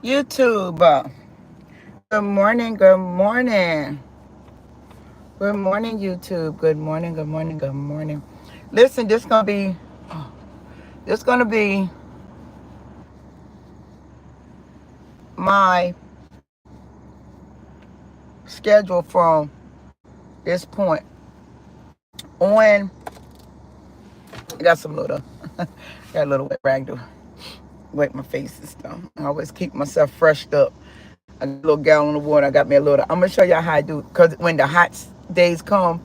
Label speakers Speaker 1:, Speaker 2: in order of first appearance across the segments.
Speaker 1: YouTube. Good morning, good morning. Good morning, YouTube. Good morning, good morning, good morning. Listen, this gonna be my schedule from this point on. I got some little got a little wet rag to wipe my face and stuff. I always keep myself freshed up. I got a little gallon of water. I got me a little. I'm gonna show y'all how I do, because when the hot days come,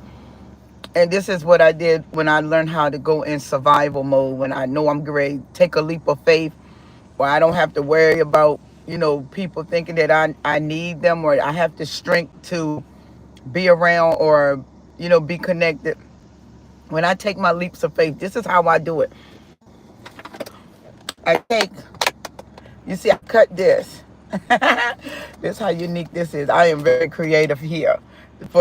Speaker 1: and this is what I did when I learned how to go in survival mode, when I know I'm ready to take a leap of faith, where I don't have to worry about, people thinking that I need them, or I have the strength to be around, or, be connected. When I take my leaps of faith, this is how I do it. I take, you see, I cut this. This is how unique this is. I am very creative here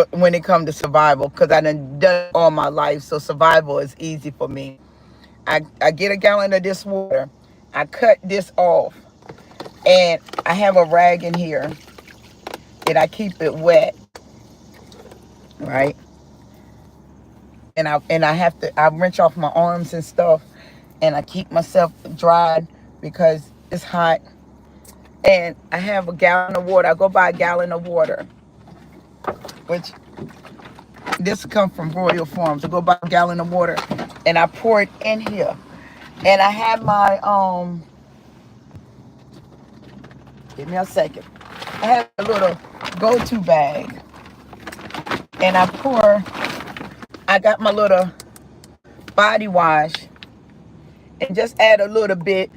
Speaker 1: when it comes to survival, because I done all my life, so survival is easy for me. I get a gallon of this water. I cut this off, and I have a rag in here that I keep it wet, right? And I have to, I rinse off my arms and stuff, and I keep myself dried because it's hot. And I have a gallon of water. I go buy a gallon of water, which this come from Royal Farms. I go buy a gallon of water, and I pour it in here. And I have my give me a second. I have a little go-to bag, and I got my little body wash, and just add a little bit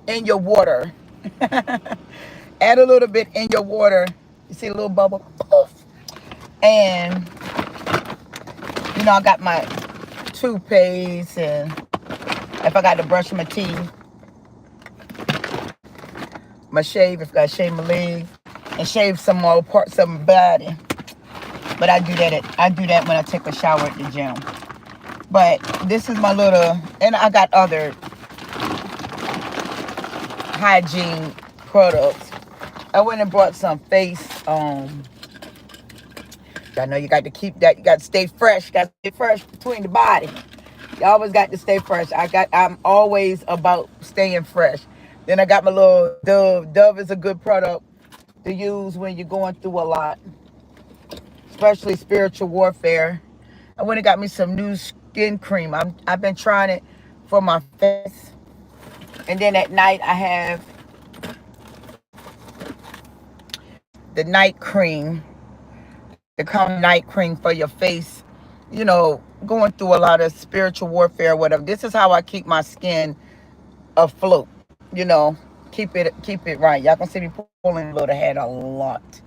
Speaker 1: in your water. Add a little bit in your water. You see a little bubble? Poof. And, I got my toothpaste, and if I got to brush my teeth, my shave, if I got to shave my legs, and shave some more parts of my body. But I do that when I take a shower at the gym. But this is my little, and I got other hygiene products. I went and bought some face. I know you got to keep that. You got to stay fresh. Got to stay fresh between the body. You always got to stay fresh. I'm always about staying fresh. Then I got my little Dove. Dove is a good product to use when you're going through a lot, especially spiritual warfare. I went and got me some new skin cream. I've been trying it for my face. And then at night I have the night cream, the common night cream for your face. Going through a lot of spiritual warfare, whatever. This is how I keep my skin afloat. You know, keep it right. Y'all can see me pulling a little head a lot,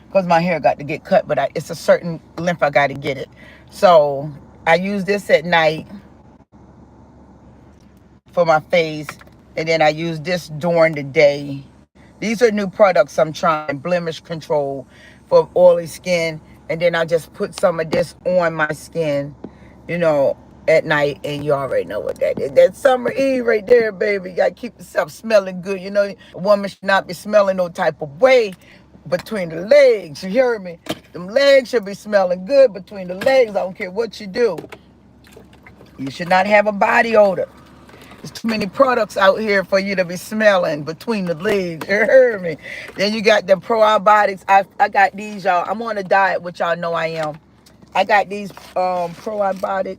Speaker 1: because my hair got to get cut, but it's a certain length I got to get it. So I use this at night for my face, and then I use this during the day. These are new products I'm trying. Blemish control for oily skin, and then I just put some of this on my skin, you know, at night, and you already know what that is. That summer eve right there, baby. You gotta keep yourself smelling good. A woman should not be smelling no type of way between the legs. You hear me? Them legs should be smelling good between the legs. I don't care what you do. You should not have a body odor. There's too many products out here for you to be smelling between the legs. You heard me? Then you got the probiotics. I got these, y'all. I'm on a diet, which y'all know I am. I got these probiotic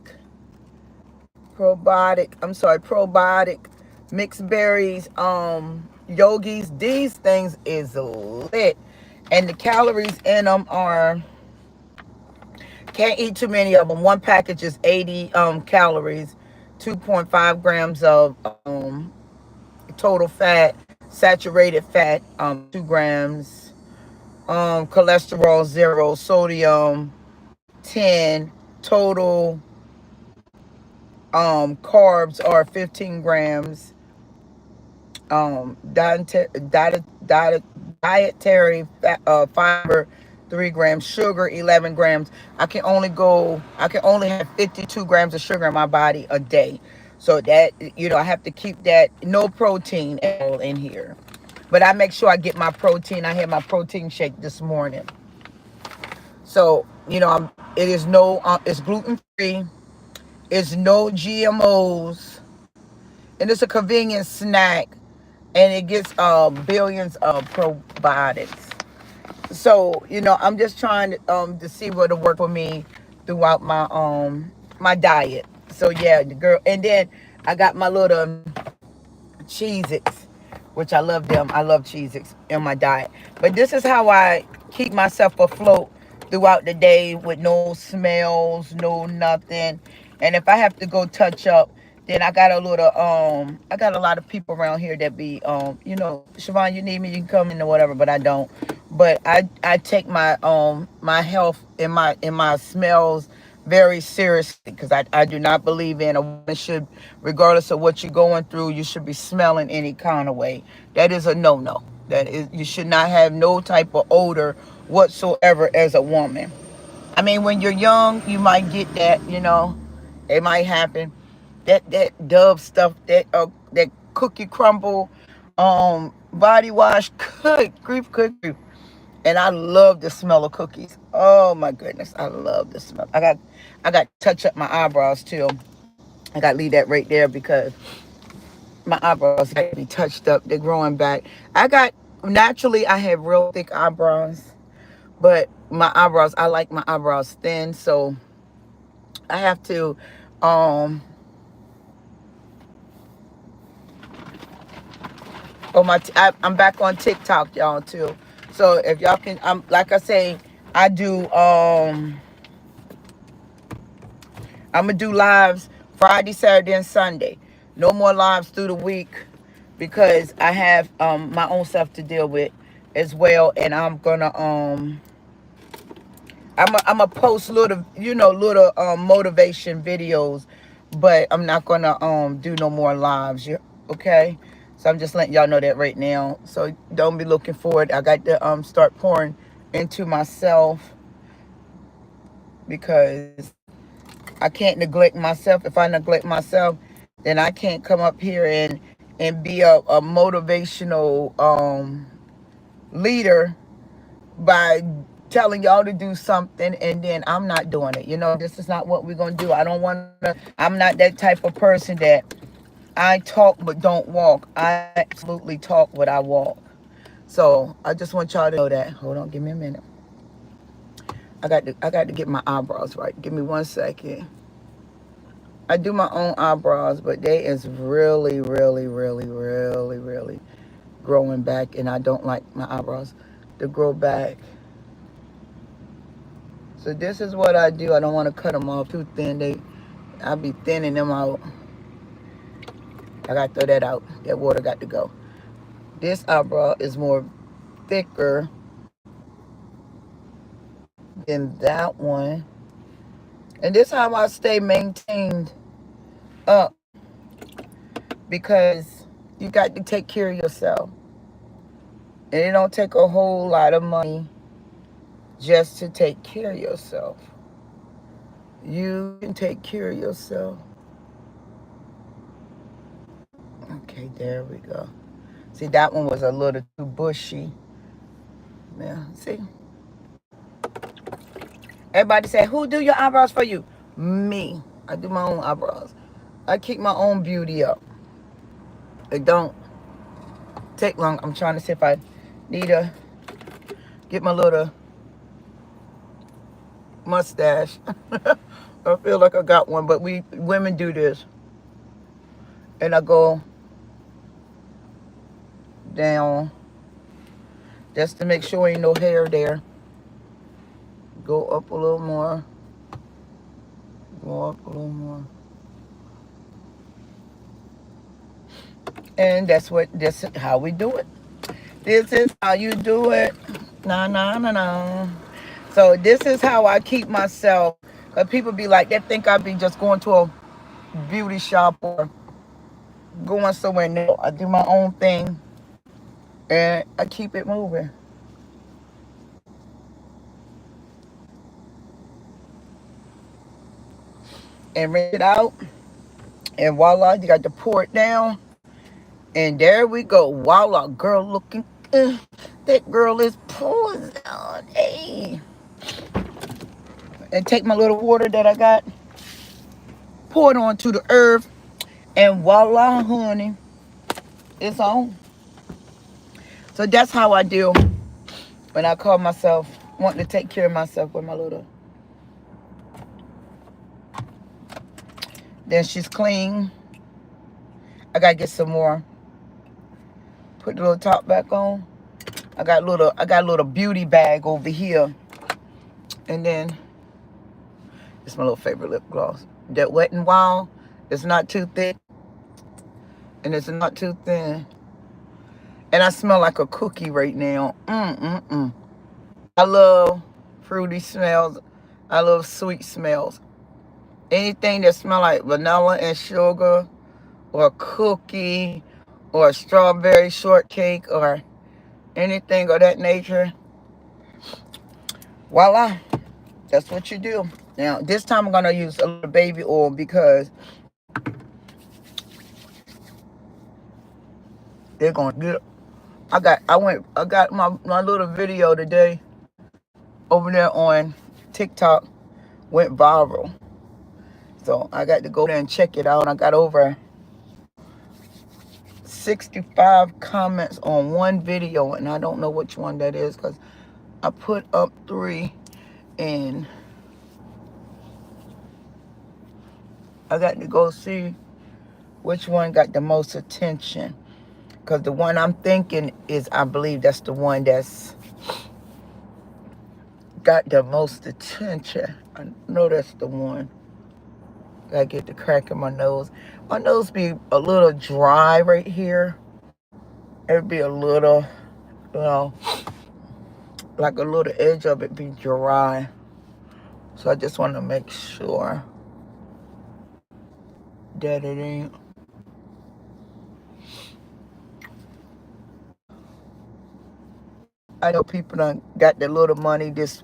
Speaker 1: mixed berries, yogis. These things is lit. And the calories in them are, can't eat too many of them. One package is 80 calories, 2.5 grams of total fat, saturated fat, 2 grams, cholesterol 0, sodium 10, total carbs are 15 grams, dietary fiber 3 grams, sugar 11 grams. I can only have 52 grams of sugar in my body a day. So that, I have to keep that, no protein at all in here. But I make sure I get my protein. I had my protein shake this morning. So, you know, it is no, it's gluten free. It's no GMOs. And it's a convenient snack. And it gets billions of probiotics. So, you know, I'm just trying to see what'll work for me throughout my diet. So yeah, the girl, and then I got my little Cheez-Its, which I love them. I love Cheez-Its in my diet. But this is how I keep myself afloat throughout the day with no smells, no nothing. And if I have to go touch up, then I got a little I got a lot of people around here that be you know, Siobhan, you need me, you can come in or whatever, but I don't. But I take my health and my smells very seriously, because I do not believe in a woman should, regardless of what you're going through, you should be smelling any kind of way. That is a no-no. That is, you should not have no type of odor whatsoever as a woman. I mean, when you're young, you might get that, you know, it might happen. That Dove stuff, that cookie crumble, body wash, good grief, good grief. And I love the smell of cookies. Oh my goodness, I love the smell. I got to touch up my eyebrows too. I got to leave that right there because my eyebrows got to be touched up. They're growing back. Naturally, I have real thick eyebrows, but my eyebrows, I like my eyebrows thin, so I have to, um, I'm back on TikTok, y'all, too. So if y'all can, like I say, I do, I'm going to do lives Friday, Saturday, and Sunday. No more lives through the week because I have my own stuff to deal with as well. And I'm going to, I'm a post little, you know, little motivation videos, but I'm not going to do no more lives. Okay? So I'm just letting y'all know that right now. So don't be looking forward. I got to start pouring into myself because I can't neglect myself. If I neglect myself, then I can't come up here and be a motivational leader by telling y'all to do something and then I'm not doing it. You know, this is not what we're gonna do. I don't want to. I'm not that type of person that I talk but don't walk. I absolutely talk what I walk. So I just want y'all to know that. Hold on, give me a minute. I got to get my eyebrows right. Give me 1 second. I do my own eyebrows, but they is really, really, really, really, really growing back, and I don't like my eyebrows to grow back. So this is what I do. I don't want to cut them off too thin. I'll be thinning them out. I got to throw that out. That water got to go. This eyebrow is more thicker than that one. And this is how I stay maintained up, because you got to take care of yourself. And it don't take a whole lot of money just to take care of yourself. You can take care of yourself. Okay, there we go. See, that one was a little too bushy. Yeah, see? Everybody say, who do your eyebrows for you? Me. I do my own eyebrows. I keep my own beauty up. It don't take long. I'm trying to see if I need to get my little mustache. I feel like I got one, but women do this. And I go down just to make sure ain't no hair there. Go up a little more. Go up a little more. And that's how we do it. This is how you do it. No, no, no, no. So this is how I keep myself. Cause people be like, they think I be just going to a beauty shop or going somewhere. No, I do my own thing and I keep it moving. And rinse it out. And voila, you got to pour it down. And there we go. Voila, girl looking good. That girl is pulling on. Hey. And take my little water that I got, pour it onto the earth, and voila, honey, it's on. So that's how I deal when I call myself wanting to take care of myself with my little. Then she's clean. I gotta get some more. Put the little top back on. I got a little beauty bag over here. And then it's my little favorite lip gloss. That Wet n Wild. It's not too thick. And it's not too thin. And I smell like a cookie right now. I love fruity smells. I love sweet smells. Anything that smells like vanilla and sugar, or cookie, or strawberry shortcake, or anything of that nature, voila, that's what you do. Now, this time I'm going to use a little baby oil because they're going to get. I got my little video today over there on TikTok, went viral. So I got to go there and check it out. I got over 65 comments on one video, and I don't know which one that is because I put up 3, and I got to go see which one got the most attention. Because the one I'm thinking is, I believe that's the one that's got the most attention. I know that's the one. Gotta get the crack in my nose. My nose be a little dry right here. It'd be a little, you know, like a little edge of it be dry. So I just want to make sure that it ain't. I know people done got their little money this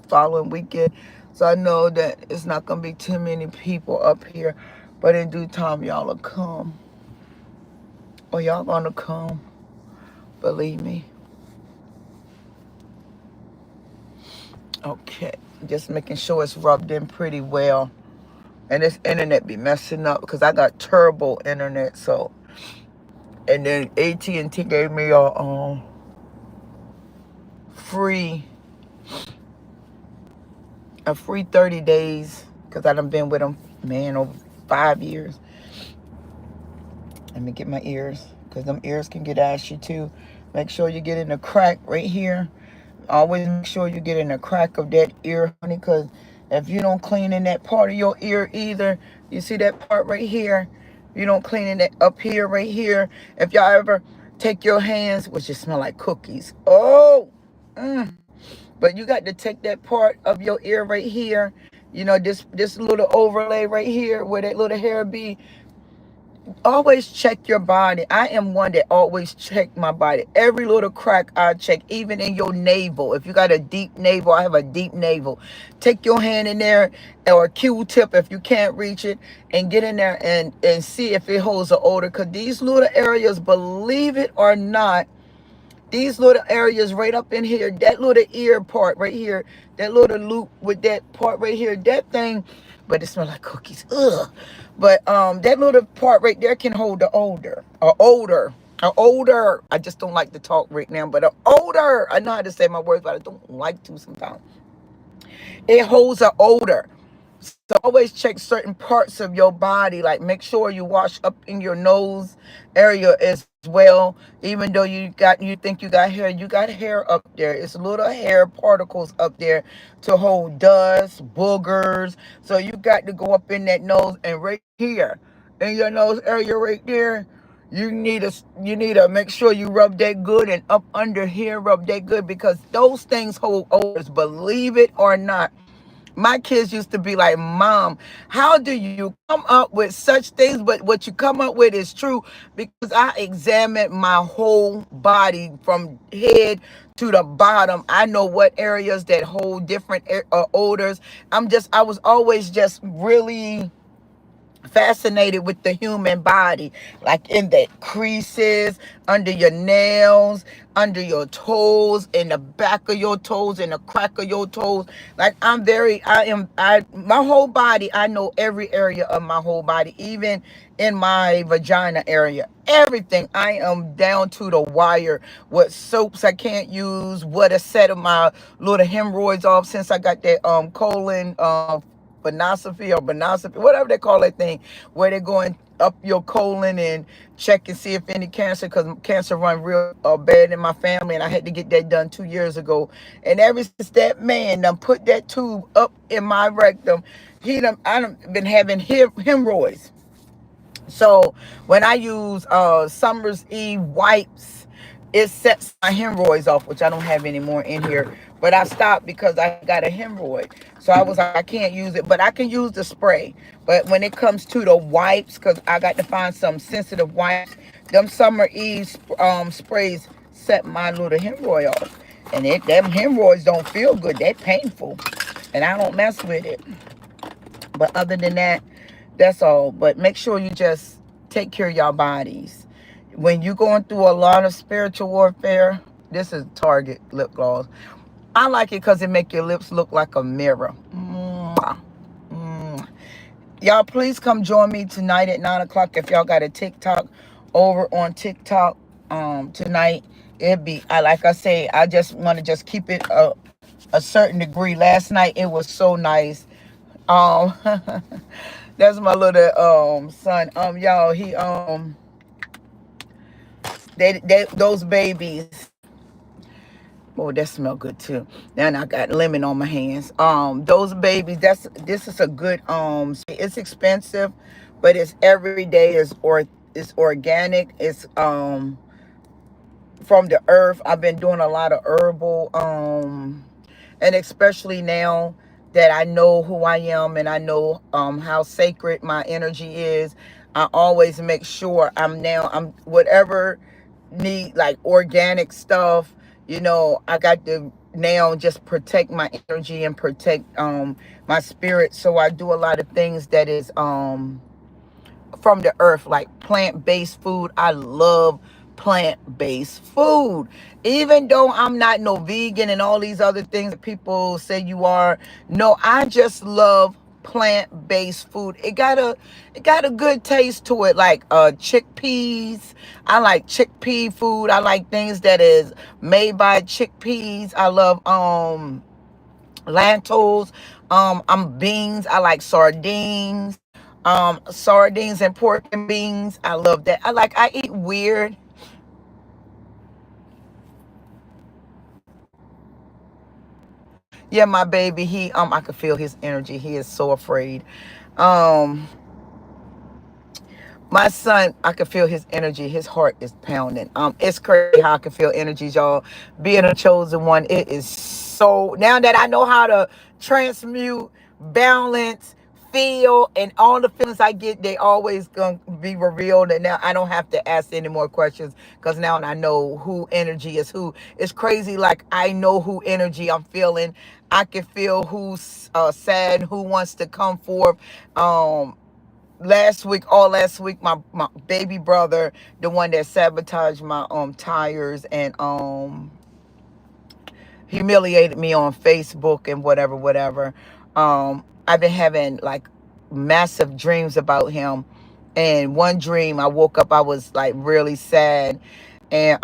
Speaker 1: following weekend. So I know that it's not going to be too many people up here. But in due time, y'all will come. Or y'all going to come. Believe me. Okay. Just making sure it's rubbed in pretty well. And this internet be messing up because I got turbo internet. So, and then AT&T gave me a free 30 days because I done been with them, man, over 5 years. Let me get my ears because them ears can get ashy too. Make sure you get in the crack right here. Always make sure you get in the crack of that ear, honey, because if you don't clean in that part of your ear either, you see that part right here, you don't clean in it up here, right here. If y'all ever take your hands, which just smell like cookies. Oh, but you got to take that part of your ear right here, you know, this little overlay right here where that little hair be. Always check your body. I am one that always check my body. Every little crack I check, even in your navel. If you got a deep navel, I have a deep navel. Take your hand in there, or a Q-tip if you can't reach it, and get in there and see if it holds an odor. Because these little areas, believe it or not, these little areas right up in here, that little ear part right here, that little loop with that part right here, that thing, but it smells like cookies. Ugh. But that little part right there can hold the odor. I just don't like to talk right now, but an odor. I know how to say my words, but I don't like to sometimes. It holds an odor. So always check certain parts of your body. Like make sure you wash up in your nose area as well. Even though you think you got hair up there. It's little hair particles up there to hold dust, boogers. So you got to go up in that nose, and right here in your nose area right there, you need to make sure you rub that good, and up under here rub that good, because those things hold odors, believe it or not. My kids used to be like, Mom, how do you come up with such things? But what you come up with is true, because I examined my whole body from head to the bottom. I know what areas that hold different odors. I was always just really fascinated with the human body, like in the creases, under your nails, under your toes, in the back of your toes, in the crack of your toes. Like my whole body, I know every area of my whole body, even in my vagina area. Everything, I am down to the wire. What soaps I can't use, what a set of my little hemorrhoids off since I got that colon Bonosophy, whatever they call that thing, where they're going up your colon and check and see if any cancer, because cancer run real bad in my family, and I had to get that done 2 years ago. And ever since that man done put that tube up in my rectum, I done been having hemorrhoids. So when I use Summer's Eve wipes, it sets my hemorrhoids off, which I don't have anymore in here. But I stopped because I got a hemorrhoid. So I was like, I can't use it, but I can use the spray. But when it comes to the wipes, because I got to find some sensitive wipes, them Summer Eve sprays set my little hemorrhoid off. And them hemorrhoids don't feel good. They're painful. And I don't mess with it. But other than that, that's all. But make sure you just take care of your bodies. When you're going through a lot of spiritual warfare, this is Target lip gloss. I like it because it make your lips look like a mirror. Mwah. Mwah. Y'all, please come join me tonight at 9 o'clock if y'all got a TikTok over on TikTok tonight. It'd be, like I say, I just want to just keep it a certain degree. Last night, it was so nice. That's my little son. Y'all, those babies. Oh, that smell good too. Now I got lemon on my hands. Those babies. This is a good. It's expensive, but it's every day. It's organic. It's from the earth. I've been doing a lot of herbal. And especially now that I know who I am and I know how sacred my energy is, I always make sure I'm whatever need, like organic stuff, I got to now just protect my energy and protect my spirit. So I do a lot of things that is from the earth, like plant-based food. I love plant-based food, even though I'm not no vegan and all these other things that people say you are. No, I just love plant-based food. It got a good taste to it, like chickpeas. I like chickpea food. I like things that is made by chickpeas. I love lentils. I'm beans. I like sardines. Sardines and pork and beans. I love that. I eat weird. Yeah, my baby, I can feel his energy. He is so afraid. Um, my son, I can feel his energy. His heart is pounding. It's crazy how I can feel energies, y'all. Being a chosen one, it is so, now that I know how to transmute, balance, feel, and all the feelings I get, they always gonna be revealed. And now I don't have to ask any more questions, because now I know who energy is who. It's crazy. Like, I know who energy I'm feeling. I can feel who's sad, who wants to come forth. All last week, my baby brother, the one that sabotaged my tires and humiliated me on Facebook and whatever. I've been having like massive dreams about him. And one dream, I woke up, I was like really sad. And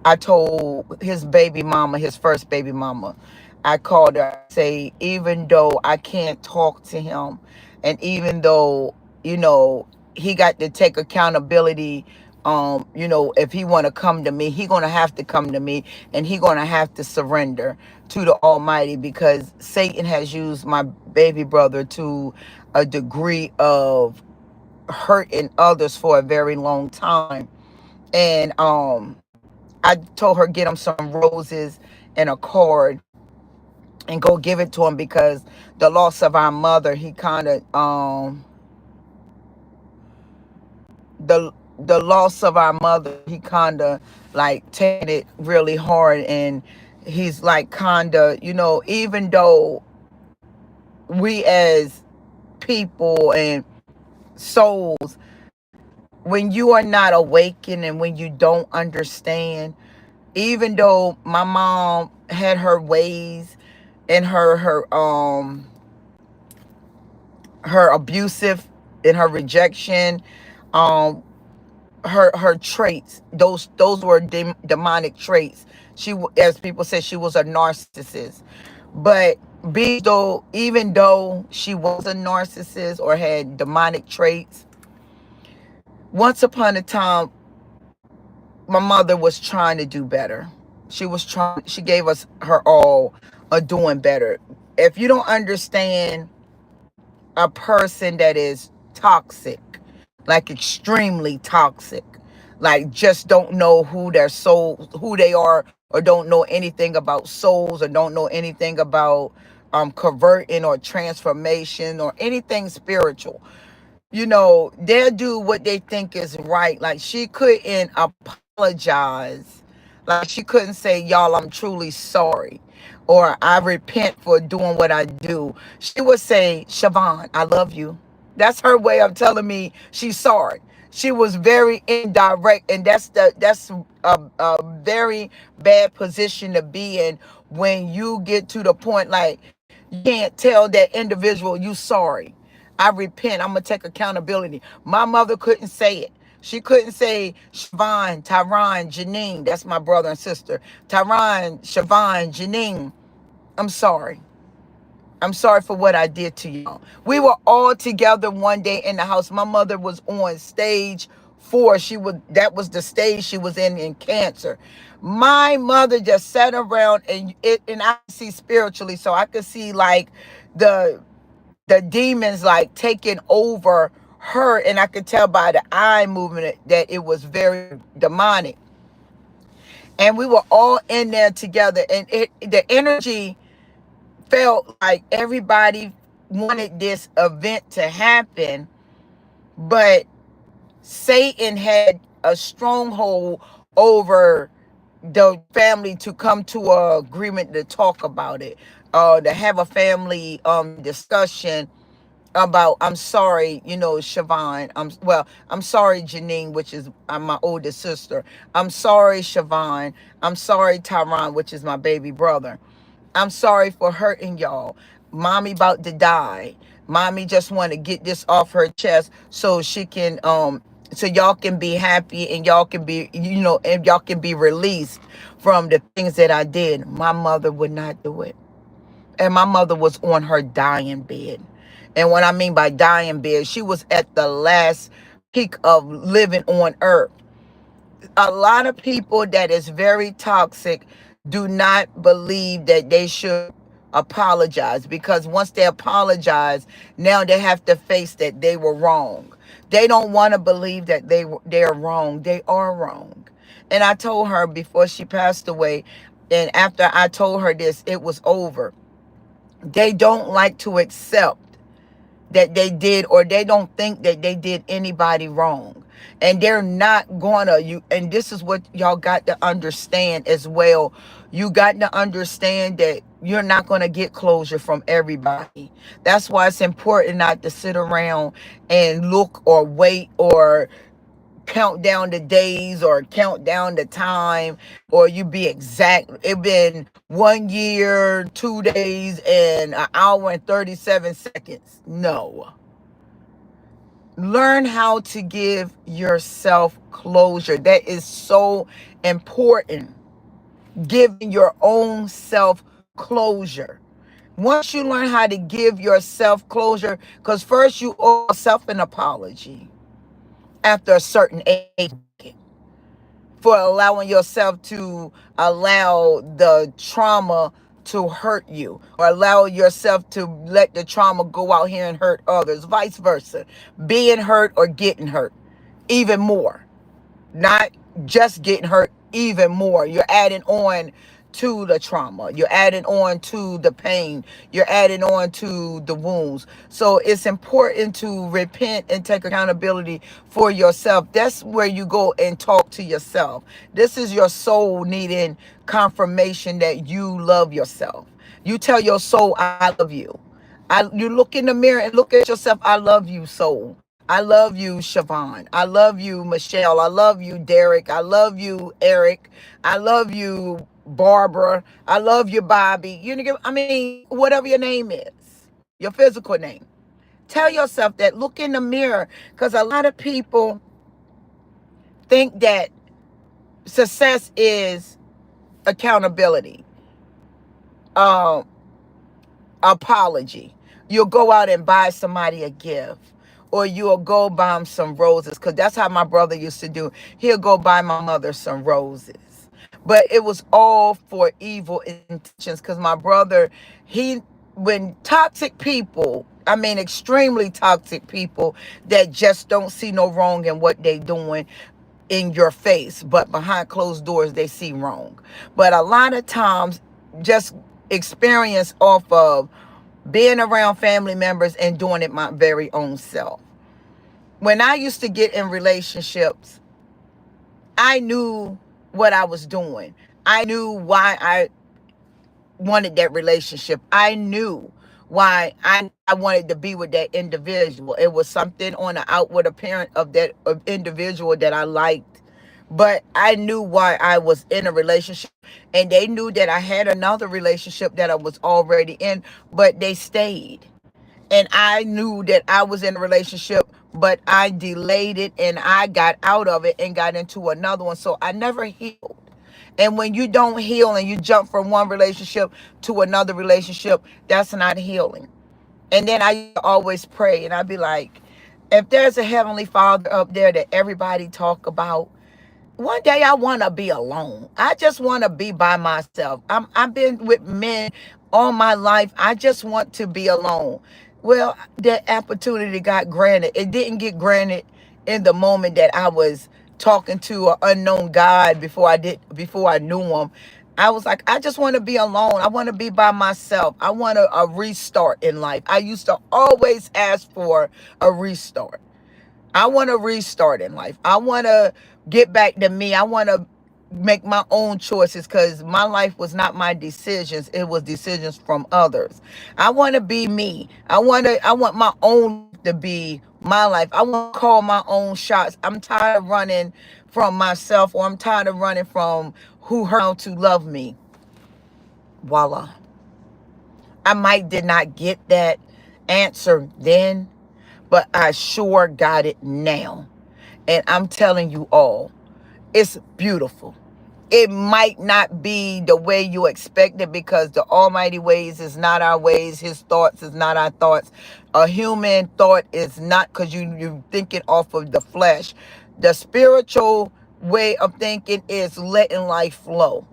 Speaker 1: I told his baby mama, his first baby mama, I called her, say, even though I can't talk to him, and even though, he got to take accountability, if he want to come to me, he gonna have to come to me, and he gonna have to surrender to the Almighty, because Satan has used my baby brother to a degree of hurting others for a very long time. And I told her, get him some roses and a card and go give it to him, because the loss of our mother, he kind of the loss of our mother, he kind of like taking it really hard. And he's like kind of, even though we as people and souls, when you are not awakened and when you don't understand, even though my mom had her ways and her abusive and her rejection, um her traits, those were demonic traits. As people say, she was a narcissist. But even though she was a narcissist or had demonic traits, once upon a time my mother was trying to do better. She gave us her all of doing better. If you don't understand a person that is toxic, like extremely toxic, like just don't know who they are, or don't know anything about souls, or don't know anything about converting or transformation or anything spiritual, they'll do what they think is right. Like, she couldn't apologize. Like, she couldn't say, y'all, I'm truly sorry, or I repent for doing what I do. She would say, Siobhan, I love you. That's her way of telling me she's sorry. She was very indirect, and that's a very bad position to be in, when you get to the point like you can't tell that individual you sorry. I repent. I'm gonna take accountability. My mother couldn't say it. She couldn't say, Siobhan, Tyron, Janine. That's my brother and sister. Tyron, Siobhan, Janine, I'm sorry. I'm sorry for what I did to y'all. We were all together one day in the house. My mother was on stage 4. That was the stage she was in cancer. My mother just sat around, and I see spiritually, so I could see like the the demons like taking over her, and I could tell by the eye movement that it was very demonic. And we were all in there together, and the energy felt like everybody wanted this event to happen, but Satan had a stronghold over the family to come to a agreement to talk about it, to have a family discussion about, I'm sorry, Siobhan. I'm sorry, Janine, which is my oldest sister. I'm sorry, Siobhan. I'm sorry, Tyron, which is my baby brother. I'm sorry for hurting y'all. Mommy about to die. Mommy just want to get this off her chest so she can so y'all can be happy, and y'all can be, and y'all can be released from the things that I did. My mother would not do it. And my mother was on her dying bed. And what I mean by dying bed, she was at the last peak of living on earth. A lot of people that is very toxic do not believe that they should apologize, because once they apologize, now they have to face that they were wrong. They don't want to believe that they're wrong. They are wrong. And I told her before she passed away, and after I told her this, it was over. They don't like to accept that they did, or they don't think that they did anybody wrong, and they're not gonna you and this is what y'all got to understand as well. You got to understand that you're not going to get closure from everybody. That's why it's important not to sit around and look or wait, or count down the days, or count down the time, or you be exact. It been 1 year, 2 days, and an hour and 37 seconds. No. Learn how to give yourself closure. That is so important. Giving your own self closure. Once you learn how to give yourself closure, because first you owe yourself an apology after a certain age, for allowing yourself to allow the trauma to hurt you, or allow yourself to let the trauma go out here and hurt others, vice versa. Being hurt or getting hurt, even more. Not just getting hurt, even more. You're adding on to the trauma. You're adding on to the pain. You're adding on to the wounds. So it's important to repent and take accountability for yourself. That's where you go and talk to yourself. This is your soul needing confirmation that you love yourself. You tell your soul, I love you. You look in the mirror and look at yourself. I love you, soul. I love you, Siobhan. I love you, Michelle. I love you, Derek. I love you, Eric. I love you, Barbara. I love you, Bobby. You know, I mean, whatever your name is, your physical name. Tell yourself that. Look in the mirror, because a lot of people think that success is accountability, um, apology. You'll go out and buy somebody a gift, or you'll go buy them some roses, because that's how my brother used to do. He'll go buy my mother some roses, but it was all for evil intentions, because my brother, he, when toxic people, I mean extremely toxic people that just don't see no wrong in what they doing in your face, but behind closed doors they see wrong. But a lot of times, just experience off of being around family members and doing it my very own self. When I used to get in relationships, I knew what I was doing. I knew why I wanted that relationship. I knew why I wanted to be with that individual. It was something on the outward appearance of that individual that I liked. But I knew why I was in a relationship, and they knew that I had another relationship that I was already in, but they stayed. And I knew that I was in a relationship, but I delayed it and I got out of it and got into another one. So I never healed. And when you don't heal and you jump from one relationship to another relationship, that's not healing. And then I always pray and I'd be like, if there's a heavenly Father up there that everybody talk about, one day I want to be alone. I just want to be by myself. I've been with men all my life. I just want to be alone. Well, that opportunity got granted. It didn't get granted in the moment that I was talking to an unknown God before I knew him. I was like, I just want to be alone. I want to be by myself. I want a restart in life. I used to always ask for a restart. I want to restart in life. I want to get back to me. I want to make my own choices, because my life was not my decisions. It was decisions from others. I want to be me. I want my own life to be my life. I want to call my own shots. I'm tired of running from myself, or I'm tired of running from who hurt to love me. Voila. I might did not get that answer then, but I sure got it now. And I'm telling you all, it's beautiful. It might not be the way you expect it, because the Almighty ways is not our ways. His thoughts is not our thoughts. A human thought is not, because you thinking off of the flesh. The spiritual way of thinking is letting life flow.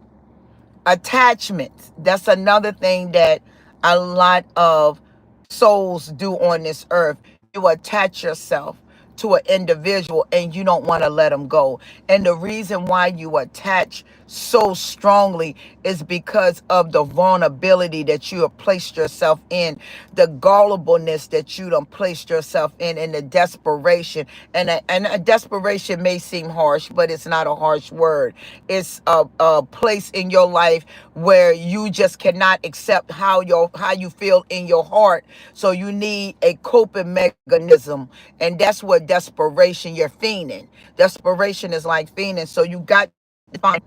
Speaker 1: Attachments, that's another thing that a lot of souls do on this earth. You attach yourself to an individual and you don't want to let them go. And the reason why you attach so strongly is because of the vulnerability that you have placed yourself in, the gullibleness that you done placed yourself in, and the desperation. And a desperation may seem harsh, but it's not a harsh word. It's a place in your life where you just cannot accept how you feel in your heart. So you need a coping mechanism, and that's what desperation, you're fiending. Desperation is like fiending. So you got to find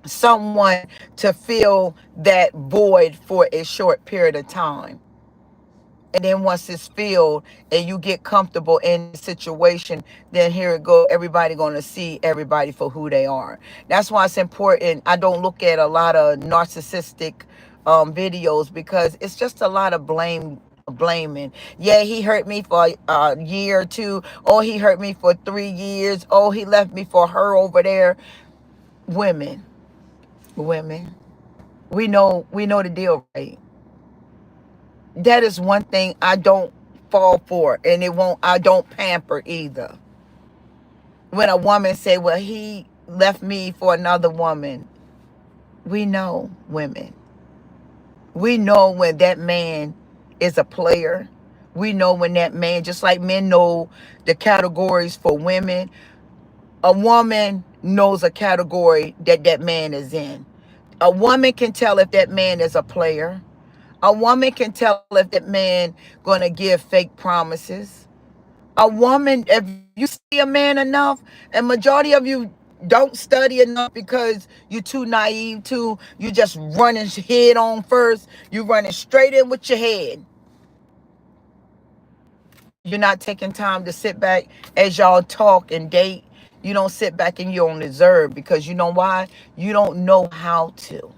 Speaker 1: someone to fill that void for a short period of time. And then once it's filled and you get comfortable in the situation, then here it go. Everybody going to see everybody for who they are. That's why it's important. I don't look at a lot of narcissistic videos, because it's just a lot of blaming. Yeah, he hurt me for a year or two. Oh, he hurt me for 3 years. Oh, he left me for her over there. Women, women, we know the deal, right? That is one thing I don't fall for, and I don't pamper either. When a woman say, well, he left me for another woman, we know, women. We know when that man is a player. We know when that man, just like men know the categories for women, a woman knows a category that man is in. A woman can tell if that man is a player. A woman can tell if that man gonna give fake promises. A woman, if you see a man enough, and majority of you don't study enough because you're too naive to, you just running head on first. You running straight in with your head. You're not taking time to sit back as y'all talk and date. You don't sit back and you don't deserve, because you know why? You don't know how to.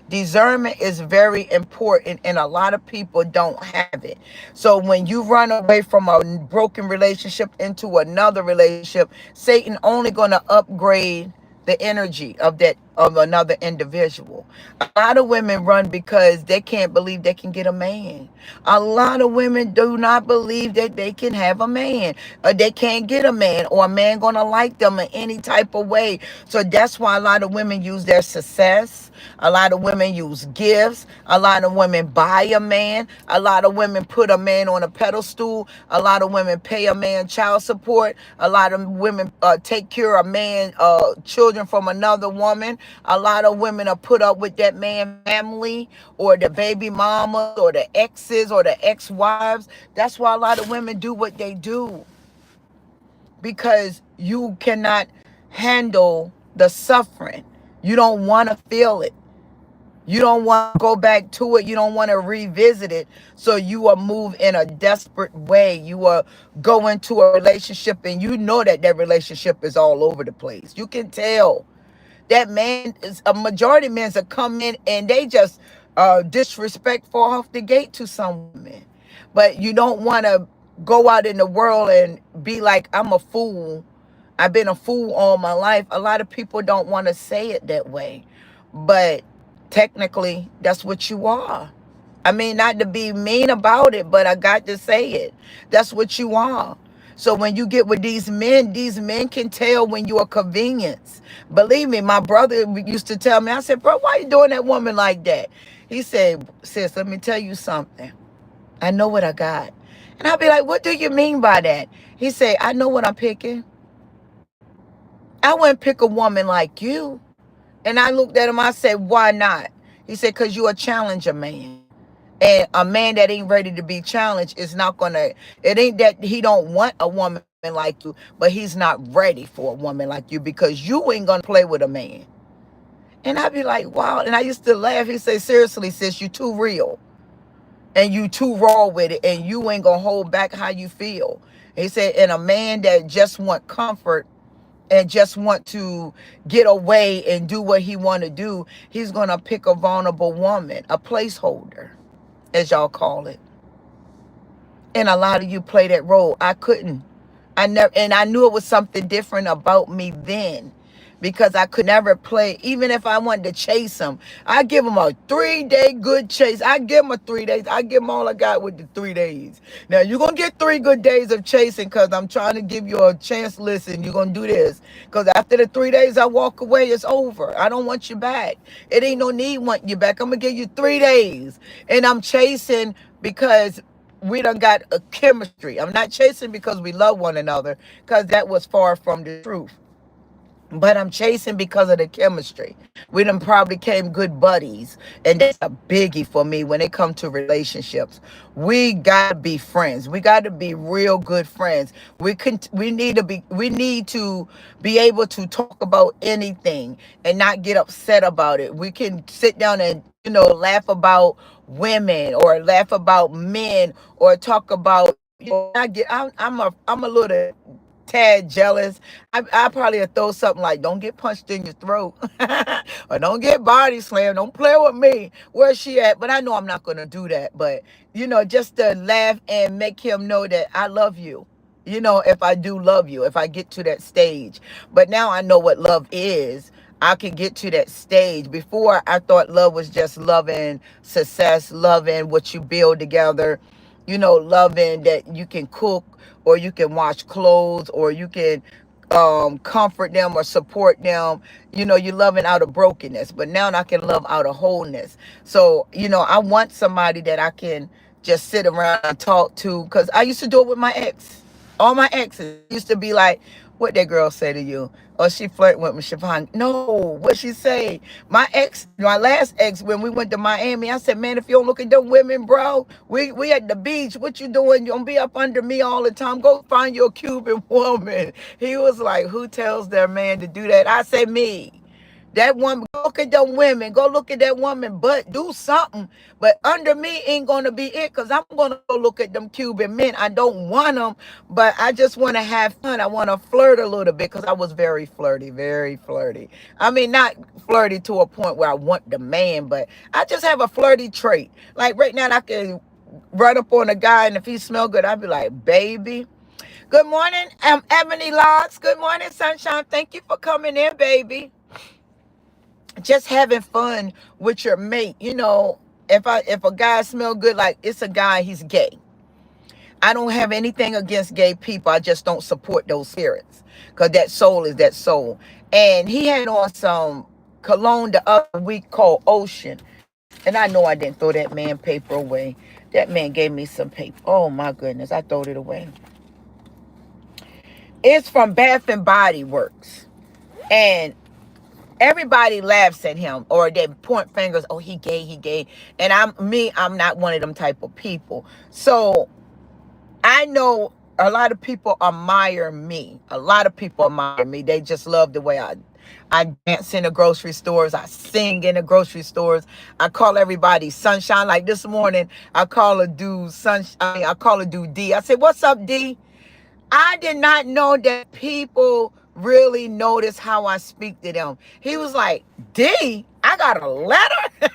Speaker 1: Discernment is very important, and a lot of people don't have it. So when you run away from a broken relationship into another relationship, Satan only going to upgrade the energy of that, of another individual. A lot of women run because they can't believe they can get a man. A lot of women do not believe that they can have a man, or they can't get a man, or a man gonna like them in any type of way. So that's why a lot of women use their success. A lot of women use gifts. A lot of women buy a man. A lot of women put a man on a pedestal. A lot of women pay a man child support. A lot of women take care of man children from another woman. A lot of women are put up with that man family, or the baby mamas, or the exes, or the ex-wives. That's why a lot of women do what they do, because you cannot handle the suffering. You don't want to feel it. You don't want to go back to it. You don't want to revisit it. So you will move in a desperate way. You will go into a relationship and you know that that relationship is all over the place. You can tell that man is, a majority of men that come in and they just disrespectful off the gate to some women. But you don't want to go out in the world and be like, I'm a fool. I've been a fool all my life. A lot of people don't want to say it that way. But technically, that's what you are. I mean, not to be mean about it, but I got to say it. That's what you are. So when you get with these men can tell when you're a convenience. Believe me, my brother used to tell me, I said, bro, why you doing that woman like that? He said, sis, let me tell you something. I know what I got. And I'll be like, what do you mean by that? He said, I know what I'm picking. I wouldn't pick a woman like you. And I looked at him, I said, why not? He said, because you're a challenger man. And a man that ain't ready to be challenged is not gonna, it ain't that he don't want a woman like you, but he's not ready for a woman like you, because you ain't gonna play with a man. And I'd be like, wow. And I used to laugh. He said, seriously, sis, you too real. And you too raw with it, and you ain't gonna hold back how you feel. He said, and a man that just want comfort and just want to get away and do what he want to do, he's gonna pick a vulnerable woman, a placeholder, as y'all call it. And a lot of you play that role. I couldn't. I never, and I knew it was something different about me then, because I could never play. Even if I wanted to chase him, I give him a 3-day good chase. I give him a 3 days. I give him all I got with the 3 days. Now you're gonna get 3 good days of chasing, because I'm trying to give you a chance. Listen, you're gonna do this, because after the 3 days I walk away, it's over. I don't want you back. It ain't no need want you back. I'm gonna give you 3 days, and I'm chasing because we done got a chemistry. I'm not chasing because we love one another, because that was far from the truth. But I'm chasing because of the chemistry. We done probably became good buddies. And that's a biggie for me when it comes to relationships. We gotta be friends. We gotta be real good friends. We need to be able to talk about anything and not get upset about it. We can sit down and, laugh about women, or laugh about men, or talk about, I'm a little tad jealous. I probably would throw something like, don't get punched in your throat, or don't get body slammed. Don't play with me. Where's she at? But I know I'm not going to do that. But, just to laugh and make him know that I love you. If I do love you, if I get to that stage. But now I know what love is. I can get to that stage. Before, I thought love was just loving success, loving what you build together, loving that you can cook, or you can wash clothes, or you can comfort them or support them. You're loving out of brokenness. But now I can love out of wholeness. So, I want somebody that I can just sit around and talk to, because I used to do it with my ex. All my exes used to be like, What that girl say to you? Or she flirting with me, Siobhan? No, what she say? My last ex, when we went to Miami, I said, man, if you don't look at them women, bro, we at the beach. What you doing? You don't be up under me all the time. Go find your Cuban woman. He was like, who tells their man to do that? I said, me. That woman, go look at them women. Go look at that woman, but do something. But under me ain't gonna be it, because I'm gonna go look at them Cuban men. I don't want them, but I just want to have fun. I want to flirt a little bit, because I was very flirty, very flirty. I mean, not flirty to a point where I want the man, but I just have a flirty trait. Like right now, I can run up on a guy, and if he smell good, I'd be like, baby. Good morning, Ebony Locks. Good morning, Sunshine. Thank you for coming in, baby. Just having fun with your mate. You know, if a guy smell good, like it's a guy, he's gay. I don't have anything against gay people. I just don't support those spirits, because that soul is that soul. And he had on some cologne the other week called Ocean. And I know I didn't throw that man paper away. That man gave me some paper. Oh my goodness, I throwed it away. It's from Bath and Body Works. And everybody laughs at him, or they point fingers. Oh, he gay, he gay. And I'm not one of them type of people. So I know a lot of people admire me. A lot of people admire me. They just love the way I dance in the grocery stores. I sing in the grocery stores. I call everybody Sunshine. Like this morning, I call a dude Sunshine. I call a dude D. I said, what's up, D? I did not know that people really notice how I speak to them. He was like, D, I got a letter?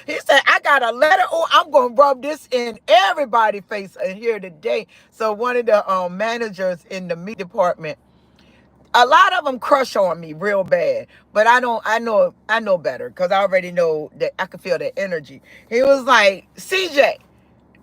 Speaker 1: He said, I got a letter. Oh, I'm going to rub this in everybody's face in here today. So one of the managers in the meat department, a lot of them crush on me real bad, but I know better, because I already know that I can feel the energy. He was like, CJ,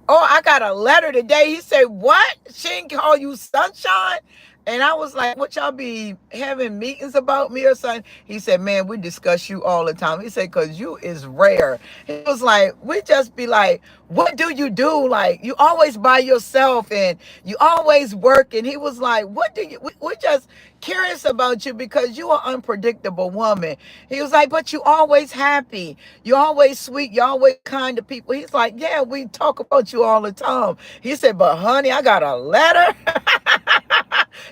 Speaker 1: oh, I got a letter today. He said, what? She didn't call you Sunshine? And I was like, what, y'all be having meetings about me or something? He said, man, we discuss you all the time. He said, because you is rare. He was like, we just be like, what do you do? Like, you always by yourself and you always work. And he was like, what do you, we're just curious about you because you are an unpredictable woman. He was like, but you always happy. You always sweet. You always kind to people. He's like, yeah, we talk about you all the time. He said, but honey, I got a letter.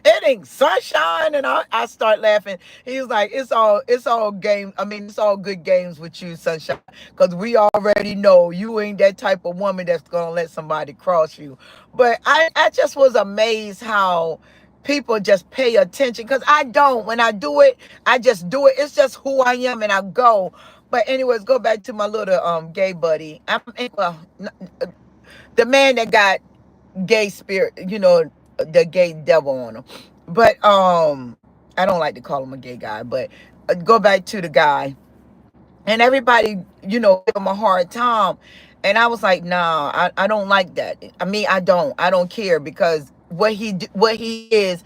Speaker 1: It ain't Sunshine. And I start laughing. He's like, it's all game. I mean, it's all good games with you, Sunshine, because we already know you ain't that type of woman that's gonna let somebody cross you. But I just was amazed how people just pay attention, because I don't. When I do it, I just do it. It's just who I am, and I go. But anyways, go back to my little gay buddy. The man that got gay spirit, you know, the gay devil on him. But I don't like to call him a gay guy, but go back to the guy. And everybody, you know, give him a hard time. And I was like, nah, I don't like that. I mean, I don't care, because what he is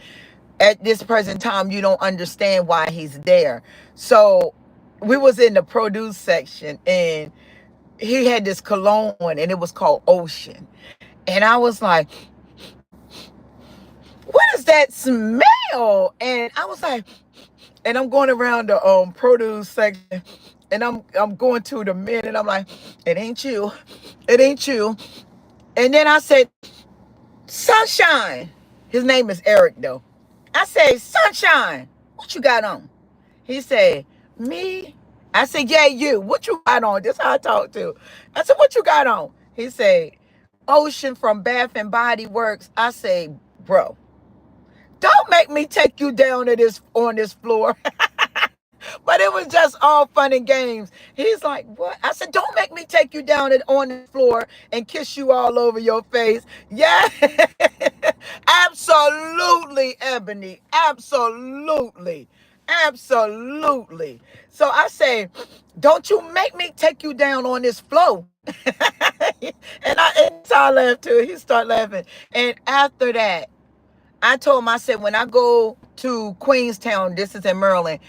Speaker 1: at this present time, you don't understand why he's there. So we was in the produce section, and he had this cologne, and it was called Ocean. And I was like, what is that smell? And I was like, and I'm going around the produce section, and I'm going to the men, and I'm like, it ain't you. It ain't you. And then I said, Sunshine. His name is Eric, though. I said, Sunshine, what you got on? He said, me? I said, yeah, you. What you got on? This how I talk to. I said, what you got on? He said, Ocean from Bath and Body Works. I say, bro, don't make me take you down to on this floor. But it was just all fun and games. He's like, what? I said, don't make me take you down on the floor and kiss you all over your face. Yeah. Absolutely, Ebony. Absolutely. Absolutely. So I say, don't you make me take you down on this floor. And I laughed too. He started laughing. And after that, I told him, I said, when I go to Queenstown, this is in Maryland,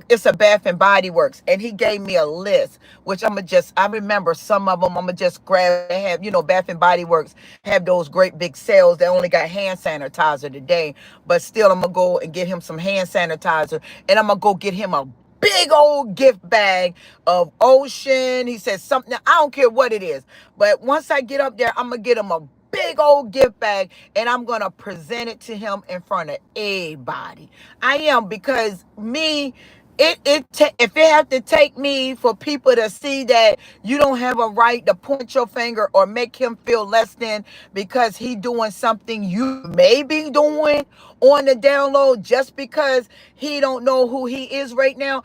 Speaker 1: It's a Bath and Body Works, and he gave me a list, which I remember some of them. I'm gonna just grab. They have, Bath and Body Works have those great big sales. They only got hand sanitizer today, but still, I'm gonna go and get him some hand sanitizer, and I'm gonna go get him a big old gift bag of Ocean. He said something. I don't care what it is, but once I get up there, I'm gonna get him a big old gift bag, and I'm gonna present it to him in front of everybody. I am, because me, if it have to take me for people to see that you don't have a right to point your finger or make him feel less than because he doing something you may be doing on the download, just because he don't know who he is right now.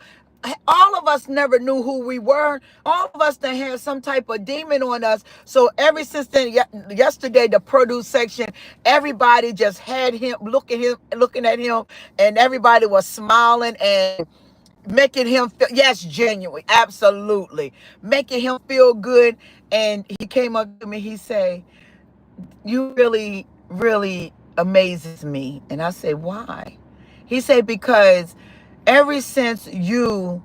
Speaker 1: All of us never knew who we were. All of us that had some type of demon on us. So ever since then, yesterday, the produce section, everybody just had him looking at him, and everybody was smiling and making him feel, yes, genuine, absolutely, making him feel good. And he came up to me, he said, you really, really amazes me. And I said, why? He said, because ever since you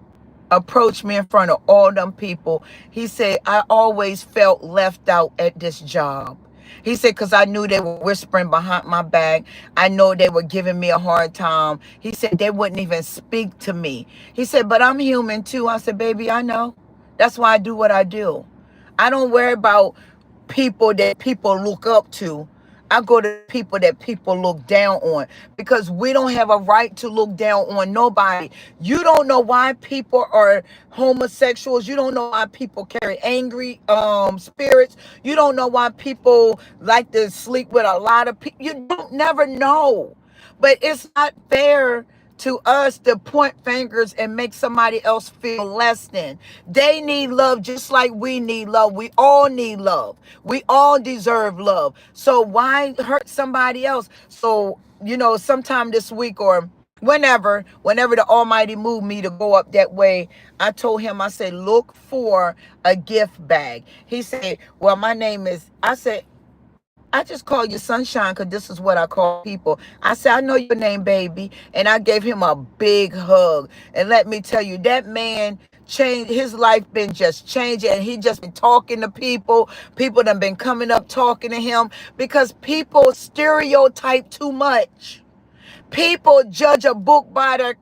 Speaker 1: approached me in front of all them people, he said, I always felt left out at this job. He said, because I knew they were whispering behind my back. I know they were giving me a hard time. He said, they wouldn't even speak to me. He said, but I'm human too. I said, baby, I know. That's why I do what I do. I don't worry about people that people look up to. I go to people that people look down on, because we don't have a right to look down on nobody. You don't know why people are homosexuals. You don't know why people carry angry spirits. You don't know why people like to sleep with a lot of people. You don't never know. But it's not fair to us to point fingers and make somebody else feel less than. They need love just like we need love. We all need love. We all deserve love. So why hurt somebody else? So, sometime this week or whenever the Almighty moved me to go up that way, I told him, I said, look for a gift bag. He said, well, my name is, I said, I just call you Sunshine because this is what I call people. I said, I know your name, baby. And I gave him a big hug. And let me tell you, that man changed. His life been just changing. And he just been talking to people. People done been coming up talking to him because people stereotype too much. People judge a book by the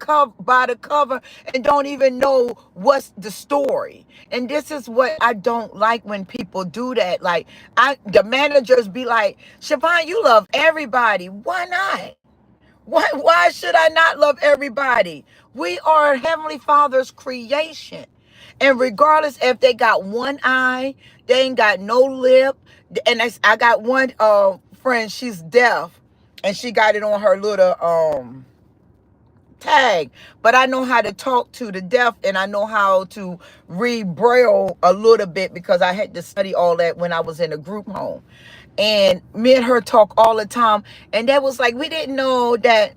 Speaker 1: cover and don't even know what's the story. And this is what I don't like when people do that. Like, the managers be like, Siobhan, you love everybody. Why not? Why should I not love everybody? We are Heavenly Father's creation. And regardless if they got one eye, they ain't got no lip. And I got one friend, she's deaf, and she got it on her little tag. But I know how to talk to the deaf, and I know how to read Braille a little bit because I had to study all that when I was in a group home. And me and her talk all the time. And that was like, we didn't know that.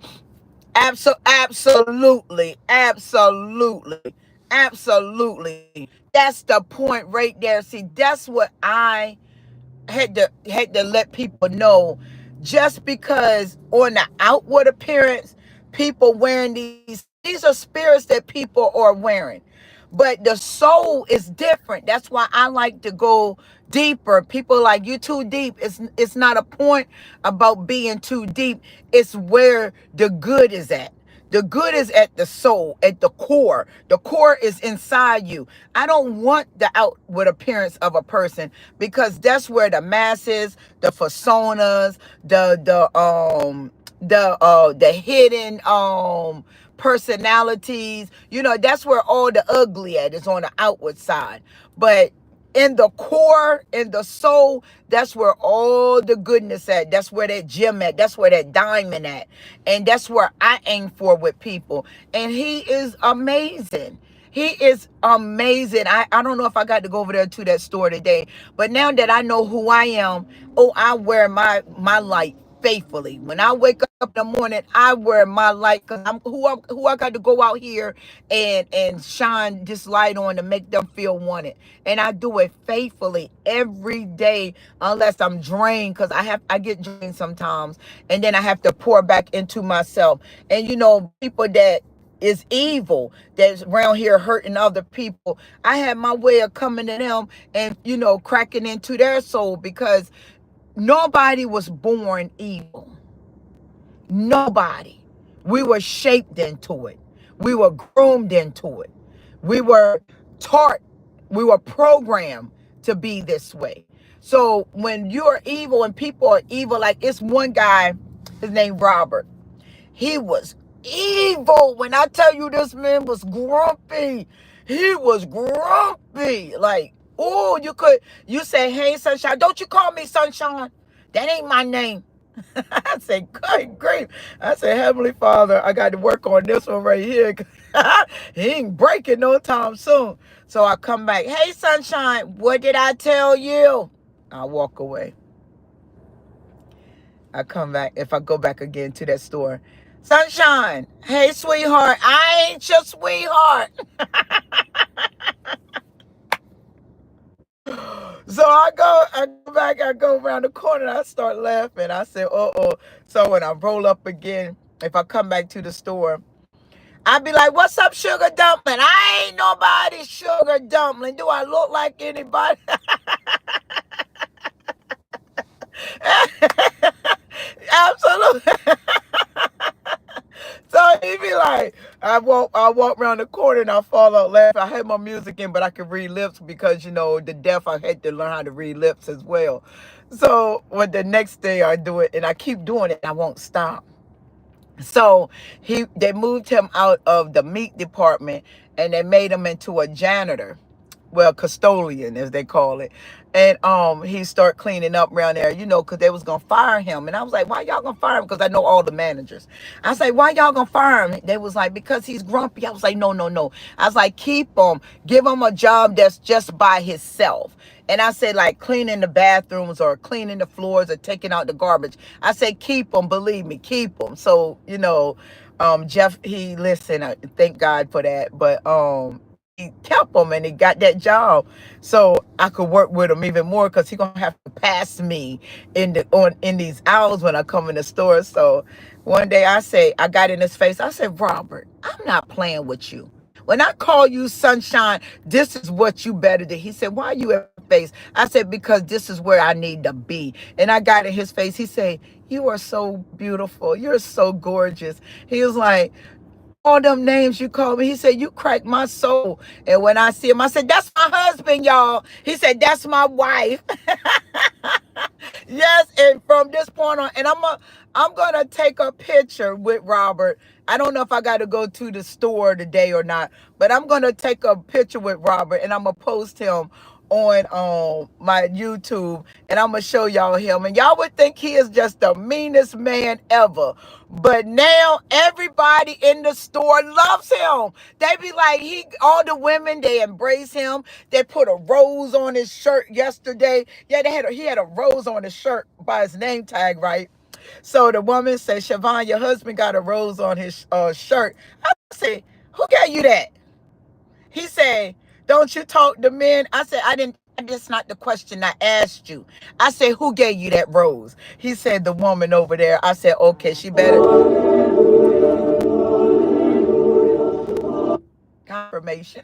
Speaker 1: Absolutely, absolutely, absolutely. That's the point right there. See, that's what I had to let people know. Just because on the outward appearance, people wearing these are spirits that people are wearing, but the soul is different. That's why I like to go deeper. People like, you too deep. It's not a point about being too deep. It's where the good is at. The good is at the soul, at the core. The core is inside you. I don't want the outward appearance of a person, because that's where the masses, the personas, the hidden personalities, that's where all the ugly at is, on the outward side. But in the core, in the soul, that's where all the goodness at. That's where that gem at. That's where that diamond at. And that's where I aim for with people. And he is amazing. He is amazing. I don't know if I got to go over there to that store today, but now that I know who I am, I wear my light faithfully. When I wake up in the morning, I wear my light, because I'm who I got to go out here and shine this light on to make them feel wanted. And I do it faithfully every day, unless I'm drained, because I get drained sometimes, and then I have to pour back into myself. And people that is evil that's around here hurting other people, I had my way of coming to them and, cracking into their soul, because nobody was born evil. Nobody. We were shaped into it. We were groomed into it. We were taught, we were programmed to be this way. So when you're evil and people are evil, like it's one guy, his name Robert. He was evil. When I tell you this man was grumpy, he was grumpy. Like, oh, you say, hey, Sunshine. Don't you call me Sunshine. That ain't my name. I said, good grief. I said, Heavenly Father, I got to work on this one right here. He ain't breaking no time soon. So I come back. Hey, Sunshine, what did I tell you? I walk away. I come back. If I go back again to that store, Sunshine, hey, sweetheart, I ain't your sweetheart. So I go back, I go around the corner, and I start laughing. I say, uh-oh. So when I roll up again, if I come back to the store, I'd be like, what's up, sugar dumpling? I ain't nobody's sugar dumpling. Do I look like anybody? Absolutely. So he be like, I walk around the corner and I fall out laughing. I had my music in, but I could read lips because, the deaf, I had to learn how to read lips as well. So when the next day I do it, and I keep doing it, I won't stop. So they moved him out of the meat department and they made him into a janitor. Well, custodian, as they call it. And he started cleaning up around there, because they was going to fire him. And I was like, why y'all going to fire him? Because I know all the managers. I was like, why y'all going to fire him? They was like, because he's grumpy. I was like, no, no, no. I was like, keep him. Give him a job that's just by himself. And I said, like, cleaning the bathrooms or cleaning the floors or taking out the garbage. I said, keep them. Believe me, keep them. So, Jeff, he listened. Thank God for that. But he kept him and he got that job, so I could work with him even more, because he gonna have to pass me in these hours when I come in the store. So one day I got in his face. I said, Robert, I'm not playing with you. When I call you Sunshine, this is what you better do. He said, why are you in my face? I said, because this is where I need to be. And I got in his face. He said, you are so beautiful. You're so gorgeous. He was like, all them names you call me. He said, you crack my soul. And when I see him, I said, that's my husband, y'all. He said, that's my wife. Yes, and from this point on, and I'm gonna take a picture with Robert. I don't know if I got to go to the store today or not, but I'm gonna take a picture with Robert and I'm gonna post him on my YouTube, and I'm gonna show y'all him, and y'all would think he is just the meanest man ever, but now everybody in the store loves him. They be like, all the women, they embrace him. They put a rose on his shirt yesterday. Yeah, he had a rose on his shirt by his name tag, right? So the woman said, Siobhan, your husband got a rose on his shirt. I said, who gave you that? He said, don't you talk to men? I said, that's not the question I asked you. I said, who gave you that rose? He said, the woman over there. I said, okay, she better. Confirmation.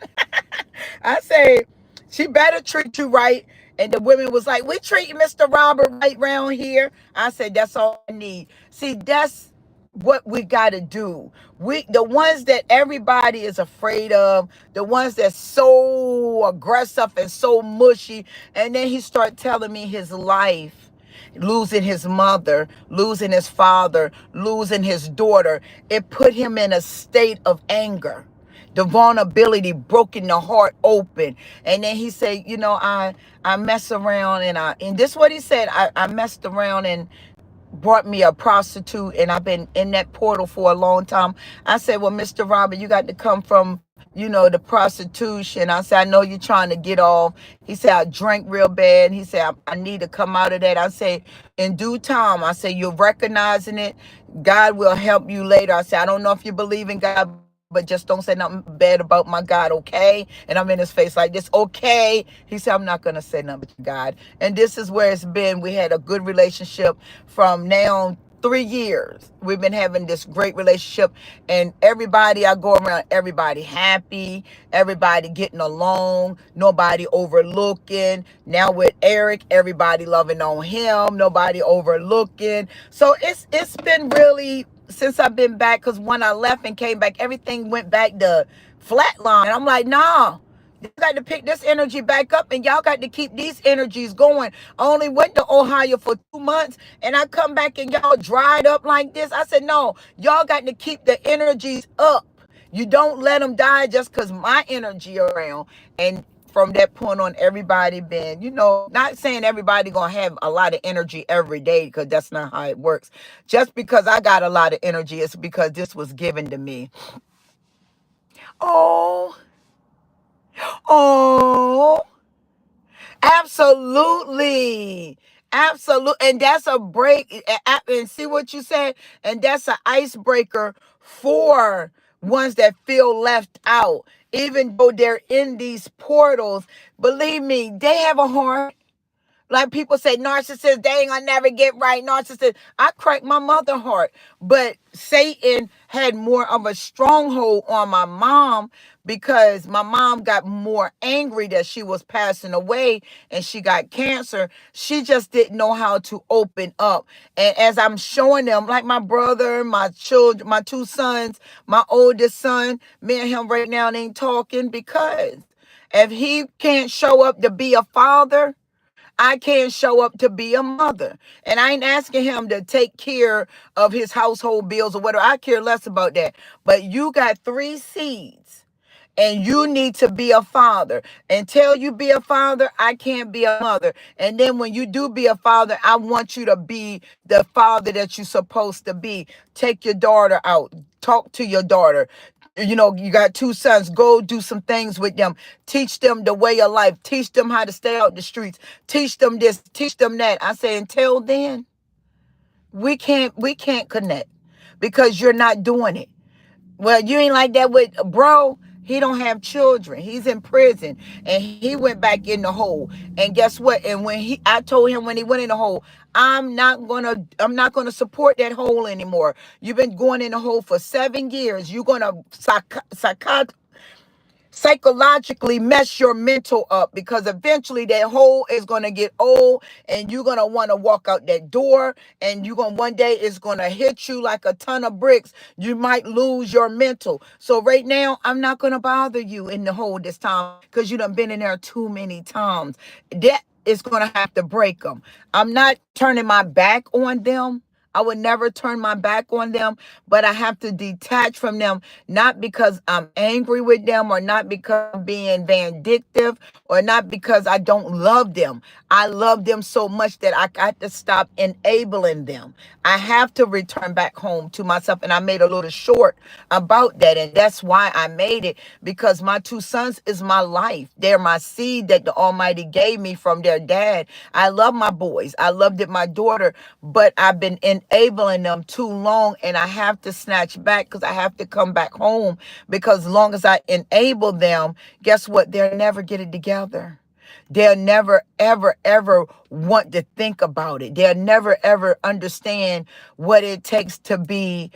Speaker 1: I say, she better treat you right. And the women was like, we treat Mr. Robert right around here. I said, that's all I need. See, that's what we got to do. The ones that everybody is afraid of, the ones that's so aggressive and so mushy. And then he started telling me his life, losing his mother, losing his father, losing his daughter. It put him in a state of anger. The vulnerability, broken the heart open. And then he said, I mess around and this is what he said, I messed around and brought me a prostitute, and I've been in that portal for a long time. I said, well, Mr. Robert, you got to come from, the prostitution. I said, I know you're trying to get off. He said, I drank real bad. He said, I need to come out of that. I said, in due time, I said, you're recognizing it. God will help you later. I said, I don't know if you believe in God, but just don't say nothing bad about my God, okay? And I'm in his face like this, okay? He said, I'm not going to say nothing about God. And this is where it's been. We had a good relationship from now 3 years we've been having this great relationship, and everybody I go around, everybody happy, everybody getting along, nobody overlooking. Now with Eric, everybody loving on him, nobody overlooking. So it's been really, since I've been back, because when I left and came back, everything went back to flatline. I'm like, nah, you got to pick this energy back up, and y'all got to keep these energies going. I only went to Ohio for 2 months, and I come back and y'all dried up like this. I said, no, y'all got to keep the energies up. You don't let them die just because my energy around. And from that point on, everybody been, not saying everybody gonna have a lot of energy every day, because that's not how it works. Just because I got a lot of energy, it's because this was given to me. Oh, oh. Absolutely. Absolutely. And that's a break. And see what you said? And that's an icebreaker for ones that feel left out. Even though they're in these portals, believe me, they have a heart. Like people say, narcissist, they ain't gonna never get right. Narcissist. I cracked my mother heart. But Satan had more of a stronghold on my mom, because my mom got more angry that she was passing away and she got cancer. She just didn't know how to open up. And as I'm showing them, like my brother, my children, my two sons, my oldest son, me and him right now ain't talking, because if he can't show up to be a father, I can't show up to be a mother. And I ain't asking him to take care of his household bills or whatever. I care less about that. But you got 3 seeds, and you need to be a father. Until you be a father, I can't be a mother. And then when you do be a father, I want you to be the father that you're supposed to be. Take your daughter out. Talk to your daughter. You got 2 sons. Go do some things with them. Teach them the way of life. Teach them how to stay out the streets. Teach them this. Teach them that. I say, until then, we can't connect, because you're not doing it. Well, you ain't like that with bro. He don't have children. He's in prison, and he went back in the hole. And guess what? And I told him when he went in the hole, I'm not gonna support that hole anymore. You've been going in the hole for 7 years. You're gonna psychologically mess your mental up, because eventually that hole is going to get old, and you're going to want to walk out that door, and you're going to one day it's going to hit you like a ton of bricks. You might lose your mental. So right now, I'm not going to bother you in the hole this time, because you done been in there too many times. That is going to have to break them. I'm not turning my back on them. I would never turn my back on them, but I have to detach from them, not because I'm angry with them, or not because I'm being vindictive, or not because I don't love them. I love them so much that I got to stop enabling them. I have to return back home to myself. And I made a little short about that. And that's why I made it, because my 2 sons is my life. They're my seed that the Almighty gave me from their dad. I love my boys. I loved it, my daughter, but I've been enabling them too long, and I have to snatch back, because I have to come back home, because as long as I enable them, guess what? They'll never get it together. They'll never, ever, ever want to think about it. They'll never, ever understand what it takes to be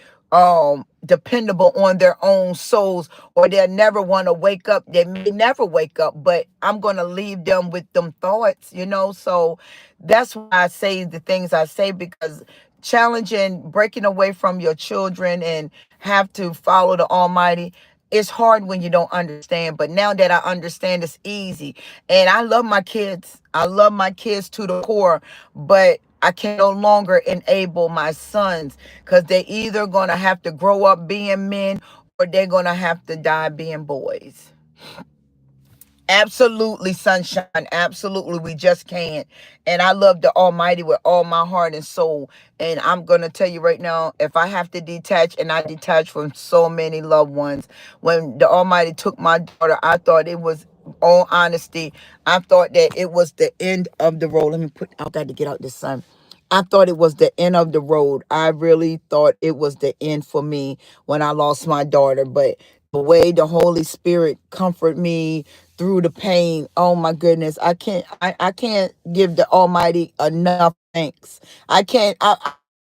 Speaker 1: dependable on their own souls, or they'll never want to wake up. They may never wake up, but I'm going to leave them with them thoughts. So that's why I say the things I say, because challenging, breaking away from your children and have to follow the Almighty, it's hard when you don't understand. But now that I understand, it's easy. And I love my kids. I love my kids to the core, but I can no longer enable my sons, because they're either going to have to grow up being men, or they're going to have to die being boys. Absolutely, sunshine. Absolutely. We just can't. And I love the Almighty with all my heart and soul. And I'm going to tell you right now, if I have to detach, and I detach from so many loved ones, when the Almighty took my daughter, I thought it was, all honesty, I thought that it was the end of the road. I got to get out this sun. I thought it was the end of the road. I really thought it was the end for me when I lost my daughter. But the way the Holy Spirit comforted me through the pain, oh my goodness, I can't give the Almighty enough thanks. I can't.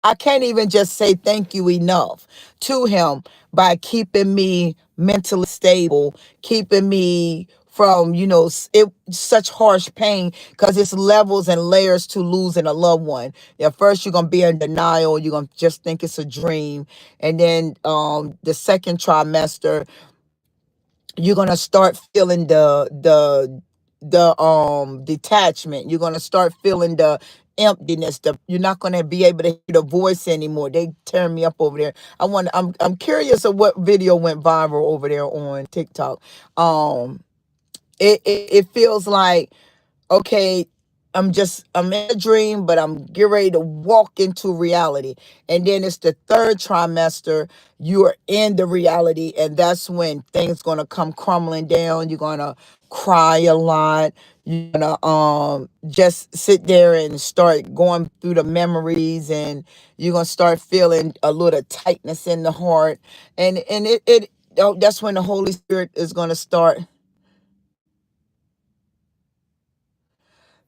Speaker 1: I can't even just say thank you enough to him by keeping me mentally stable, keeping me from, it such harsh pain, because it's levels and layers to losing a loved one. At first you're gonna be in denial, you're gonna just think it's a dream. And then the second trimester, you're gonna start feeling the detachment. You're gonna start feeling the emptiness. You're not gonna be able to hear the voice anymore. They turn me up over there. I'm curious of what video went viral over there on TikTok. Um it feels like, okay, I'm in a dream, but I'm getting ready to walk into reality. And then it's the third trimester, you are in the reality, and that's when things gonna come crumbling down. You're gonna cry a lot. You're gonna just sit there and start going through the memories, and you're gonna start feeling a little tightness in the heart. And that's when the Holy Spirit is gonna start.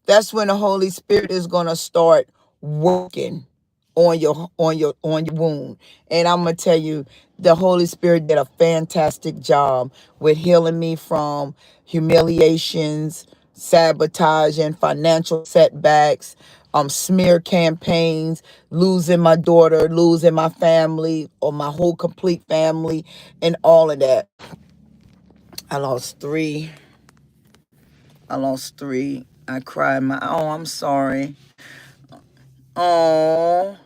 Speaker 1: That's when the Holy Spirit is gonna start working on your wound. And I'm gonna tell you, the Holy Spirit did a fantastic job with healing me from humiliations, sabotage, and financial setbacks, smear campaigns, losing my daughter, losing my family, or my whole complete family, and all of that. I lost three. I lost three. I cried my. Oh, I'm sorry. Oh,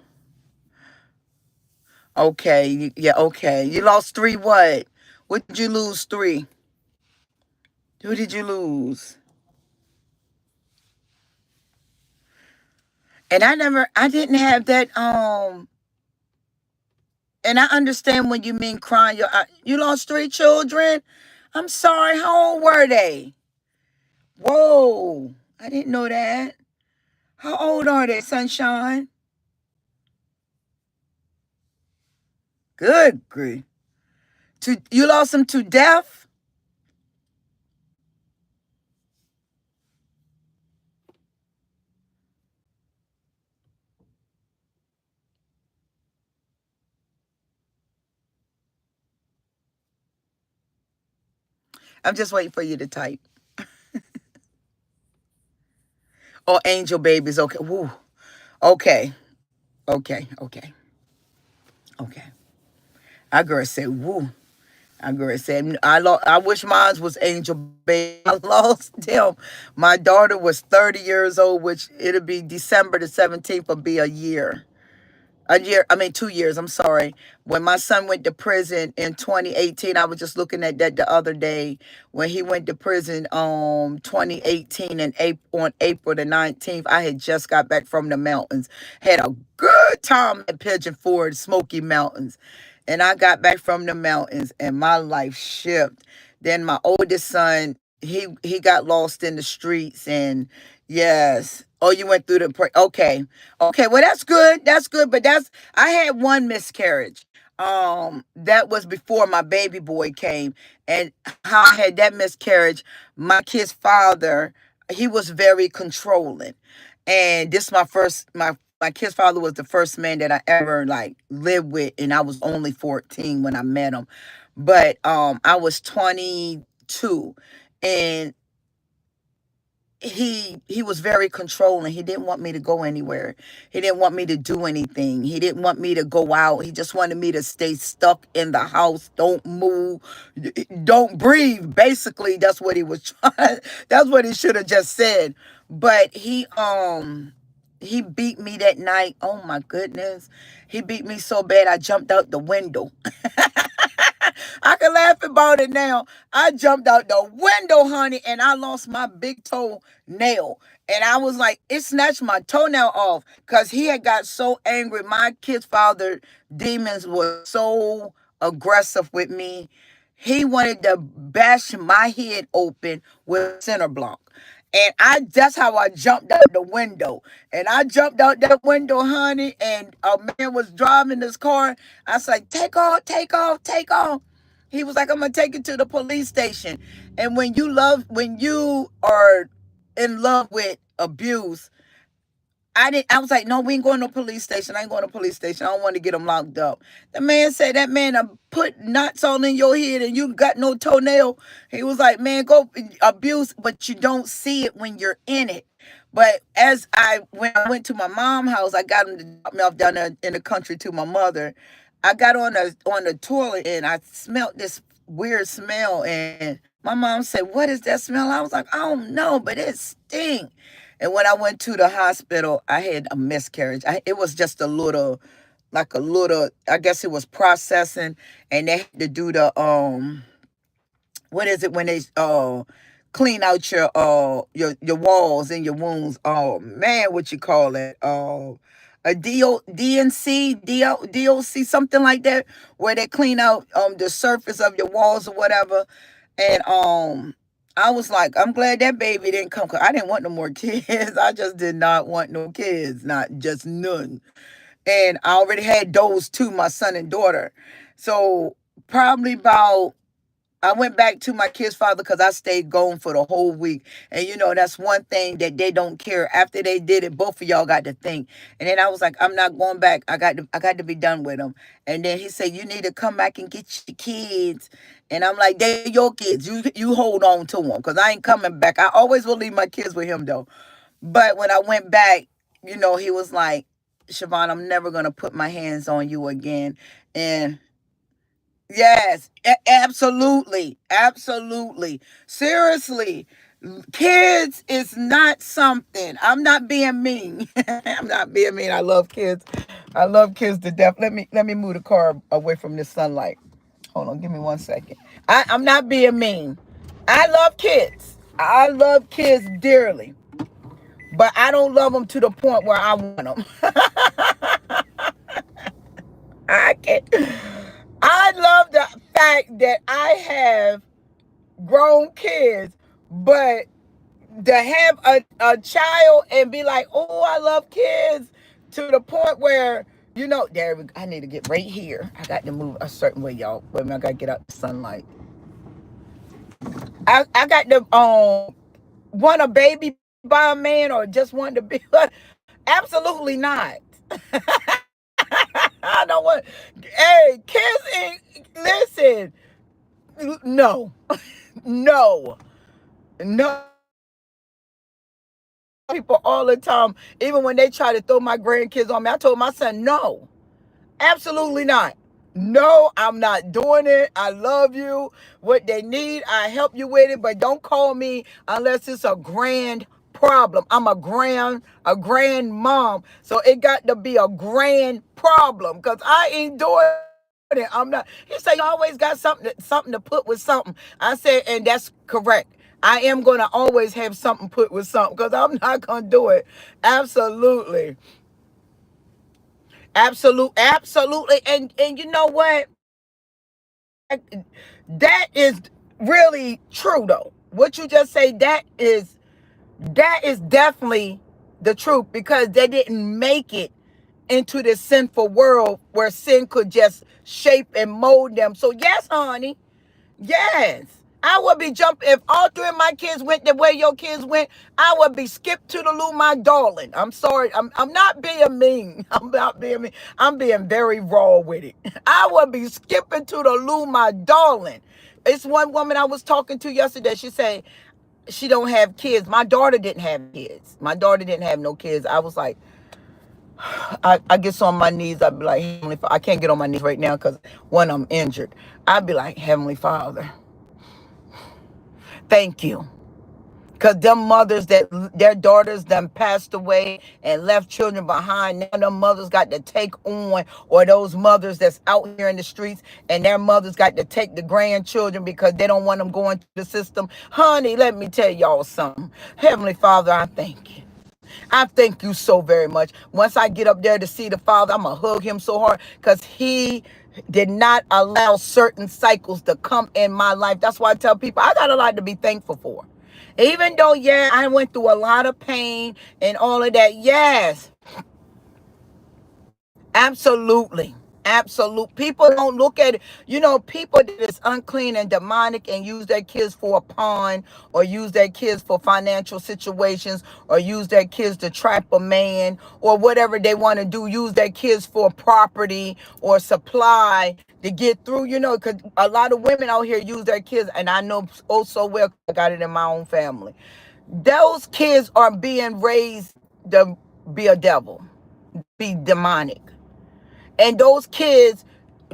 Speaker 1: okay. Yeah, okay. You lost three what? What did you lose three? Who did you lose? And I didn't have that, and I understand when you mean crying. You lost three children? I'm sorry. How old were they? Whoa. I didn't know that. How old are they, Sunshine? Good grief. You lost them to death? I'm just waiting for you to type. Oh, angel babies. Okay. Woo. Okay. Okay. Okay. Okay. I girl said, woo. I girl said, I wish mine was angel baby. I lost them. My daughter was 30 years old, which it'll be December the 17th will be a year. A year, I mean 2 years, I'm sorry. When my son went to prison in 2018, I was just looking at that the other day. When he went to prison 2018 and on April the 19th, I had just got back from the mountains. Had a good time at Pigeon Forge, Smoky Mountains. And I got back from the mountains and my life shifted. Then my oldest son, he got lost in the streets, and yes. Oh, you went through okay. Okay, well that's good. That's good, but I had one miscarriage. That was before my baby boy came. And how I had that miscarriage, my kid's father, he was very controlling. And this my kid's father was the first man that I ever like lived with, and I was only 14 when I met him. But I was 22, and he was very controlling. He didn't want me to go anywhere. He didn't want me to do anything. He didn't want me to go out. He just wanted me to stay stuck in the house. Don't move. Don't breathe. Basically, that's what he was trying. That's what he should have just said. But he beat me that night. Oh my goodness. He beat me so bad I jumped out the window. I can laugh about it now. I jumped out the window, honey, and I lost my big toe nail. And I was like, it snatched my toenail off because he had got so angry. My kid's father, demons, was so aggressive with me. He wanted to bash my head open with a center block. And that's how I jumped out the window. And I jumped out that window, honey, and a man was driving his car. I was like, take off, take off, take off. He was like, I'm gonna take you to the police station. And when you are in love with abuse, I was like, no, we ain't going to police station. I ain't going to police station. I don't want to get them locked up. The man said, that man put nuts all in your head and you got no toenail. He was like, man, go abuse, but you don't see it when you're in it. But when I went to my mom's house, I got him to drop me off down there in the country to my mother. I got on the toilet and I smelled this weird smell, and my mom said, what is that smell? I was like, I don't know, but it stinks. And when I went to the hospital, I had a miscarriage. It was just like a little, I guess it was processing, and they had to do the what is it when they clean out your walls and your wounds? Oh man, what you call it? A DOC, something like that, where they clean out the surface of your walls or whatever. And I was like, I'm glad that baby didn't come, 'cause I didn't want no more kids. I just did not want no kids, not just none. And I already had those two, my son and daughter. So probably about, I went back to my kid's father because I stayed gone for the whole week. And that's one thing that they don't care. After they did it, both of y'all got to think. And then I was like, I'm not going back. I got to be done with them. And then he said, you need to come back and get your kids. And I'm like, they're your kids. You hold on to them, because I ain't coming back. I always will leave my kids with him though. But when I went back, he was like, Siobhan, I'm never gonna put my hands on you again. And yes, absolutely. Absolutely. Seriously, kids is not something. I'm not being mean. I'm not being mean. I love kids. I love kids to death. Let me move the car away from this sunlight. Hold on, give me 1 second. I'm not being mean. I love kids. I love kids dearly. But I don't love them to the point where I want them. I can't. I love the fact that I have grown kids, but to have a child and be like, oh, I love kids, to the point where, I need to get right here. I got to move a certain way, y'all. Wait a minute, I got to get out the sunlight. I got to want a baby by a man, or just want to be. Absolutely not. I don't want. Hey, kids ain't. Listen. No. No. No. People all the time, even when they try to throw my grandkids on me, I told my son, no. Absolutely not. No, I'm not doing it. I love you. What they need, I help you with it, but don't call me unless it's a grand problem. I'm a grand mom. So it got to be a grand problem, because I ain't doing it. I'm not. He said, you always got something to put with something. I said, and that's correct. I am going to always have something put with something, because I'm not going to do it. Absolutely. Absolutely. And you know what? That is really true though. What you just say, that is definitely the truth, because they didn't make it into this sinful world where sin could just shape and mold them. So yes, honey. Yes. I would be jumping. If all three of my kids went the way your kids went, I would be skipped to the loo, my darling. I'm sorry. I'm not being mean. I'm not being mean. I'm being very raw with it. I would be skipping to the loo, my darling. It's one woman I was talking to yesterday. She said she don't have kids. My daughter didn't have kids. My daughter didn't have no kids. I was like, I get on my knees. I'd be like, Heavenly Father. I can't get on my knees right now because one, I'm injured. I'd be like, Heavenly Father, thank you. Because them mothers that their daughters done passed away and left children behind, now them mothers got to take on, or those mothers that's out here in the streets and their mothers got to take the grandchildren because they don't want them going to the system. Honey, let me tell y'all something. Heavenly Father, I thank you. I thank you so very much. Once I get up there to see the Father, I'm going to hug him so hard, because he did not allow certain cycles to come in my life. That's why I tell people I got a lot to be thankful for. Even though, yeah, I went through a lot of pain and all of that. Yes, absolutely. Absolute. People don't look at it. You know, people that is unclean and demonic and use their kids for a pawn, or use their kids for financial situations, or use their kids to trap a man, or whatever they want to do, use their kids for property or supply to get through, you know, because a lot of women out here use their kids, and I know oh so well, I got it in my own family. Those kids are being raised to be a devil, be demonic. And those kids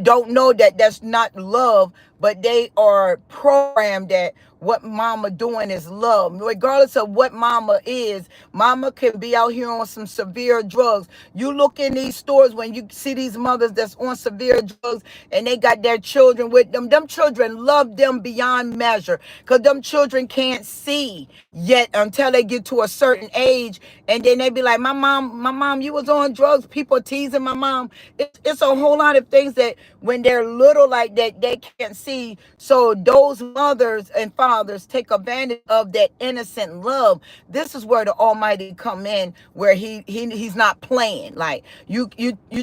Speaker 1: don't know that that's not love, but they are programmed that what mama doing is love. Regardless of what mama is, mama can be out here on some severe drugs. You look in these stores when you see these mothers that's on severe drugs and they got their children with them. Them children love them beyond measure, because them children can't see yet until they get to a certain age, and then they be like, my mom, you was on drugs. People teasing my mom. It's a whole lot of things that when they're little like that, they can't see. So those mothers and fathers take advantage of that innocent love. This is where the Almighty come in, where he's not playing. Like you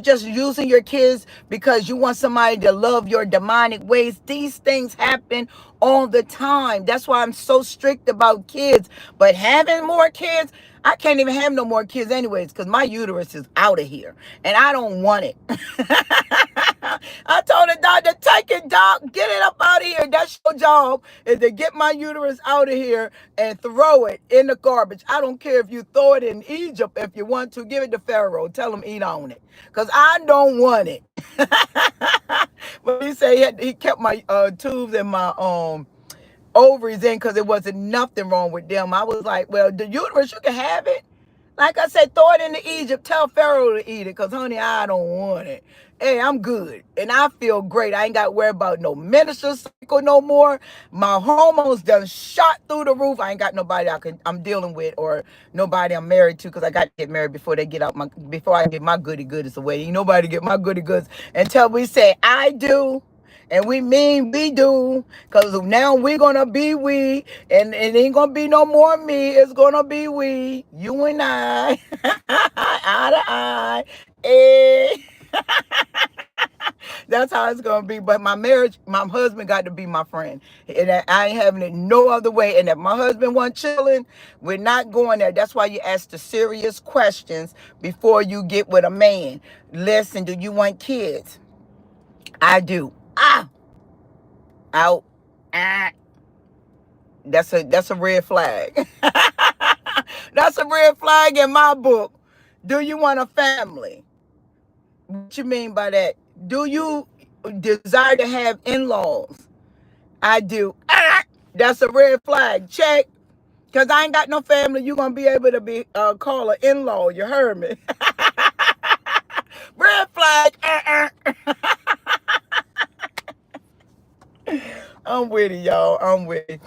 Speaker 1: just using your kids because you want somebody to love your demonic ways. These things happen all the time. That's why I'm so strict about kids. But having more kids, I can't even have no more kids anyways, because my uterus is out of here and I don't want it. I told the doctor, take it, doc, get it up out of here. That's your job, is to get my uterus out of here and throw it in the garbage. I don't care if you throw it in Egypt if you want to. Give it to Pharaoh. Tell him eat on it, because I don't want it. But he said he kept my tubes and my ovaries in because there wasn't nothing wrong with them. I was like, well, the uterus, you can have it. Like I said, throw it into Egypt. Tell Pharaoh to eat it, because, honey, I don't want it. Hey, I'm good. And I feel great. I ain't got to worry about no menstrual cycle no more. My hormones done shot through the roof. I ain't got nobody I'm dealing with, or nobody I'm married to, because I got to get married before they get out before I get my goody goodies away. Ain't nobody get my goody goods until we say, I do. And we mean we do, because now we're going to be we, and it ain't going to be no more me. It's going to be we, you and I, eye to eye. Eh. That's how it's going to be. But my marriage, my husband got to be my friend. And I ain't having it no other way. And if my husband wasn't chilling, we're not going there. That's why you ask the serious questions before you get with a man. Listen, do you want kids? I do. Out. Ah. That's a red flag. That's a red flag in my book. Do you want a family? What you mean by that? Do you desire to have in-laws? I do. That's a red flag. Check. Because I ain't got no family. You're going to be able to be call an in-law. You heard me. Red flag. I'm with it, y'all. I'm with it.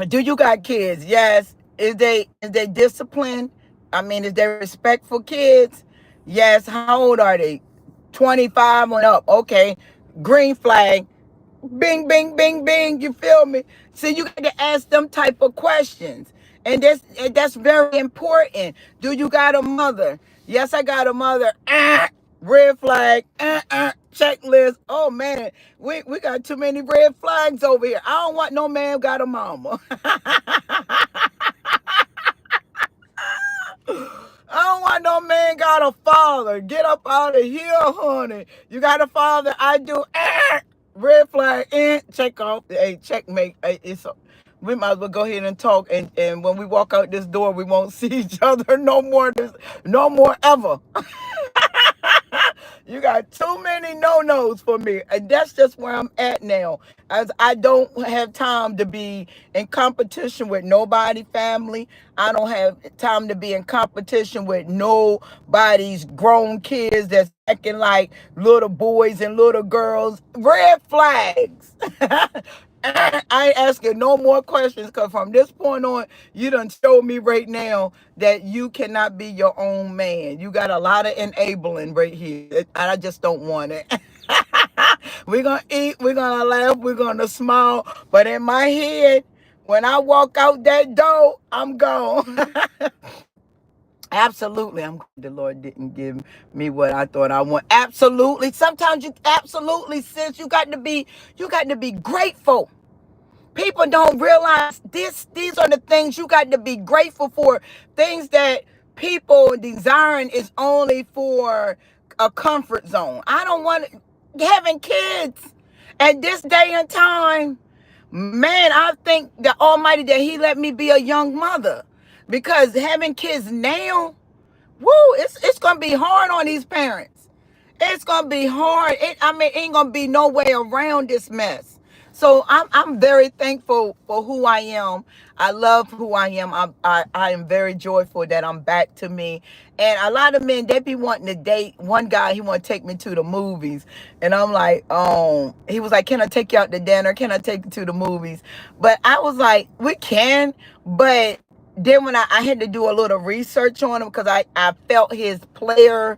Speaker 1: Do you got kids? Yes. Is they disciplined? I mean, is they respectful kids? Yes. How old are they? 25 and up. Okay. Green flag. Bing, bing, bing, bing. You feel me? See, you got to ask them type of questions. And that's very important. Do you got a mother? Yes, I got a mother. Red flag. Checklist. Oh, man. We got too many red flags over here. I don't want no man got a mama. I don't want no man got a father. Get up out of here, honey. You got a father? I do. Red flag. Check off. Hey, checkmate. Hey, we might as well go ahead and talk. And when we walk out this door, we won't see each other no more. No more ever. You got too many no-nos for me. And that's just where I'm at now. As I don't have time to be in competition with nobody family. I don't have time to be in competition with nobody's grown kids that's acting like little boys and little girls. Red flags. I ain't asking no more questions, because from this point on, you done showed me right now that you cannot be your own man. You got a lot of enabling right here. I just don't want it. We're going to eat, we're going to laugh, we're going to smile. But in my head, when I walk out that door, I'm gone. Absolutely. I'm glad the Lord didn't give me what I thought I want. Absolutely. Sometimes you absolutely, sis, you got to be grateful. People don't realize these are the things you got to be grateful for. Things that people desiring is only for a comfort zone. I don't want having kids at this day and time. Man, I thank the Almighty that He let me be a young mother. Because having kids now, woo, it's gonna be hard on these parents. It's gonna be hard. Ain't gonna be no way around this mess. So I'm very thankful for who I am. I love who I am. I am very joyful that I'm back to me. And a lot of men, they be wanting to date. One guy, he want to take me to the movies, and I'm like, he was like, can I take you out to dinner? Can I take you to the movies? But I was like, we can, but then when I had to do a little research on him because I felt his player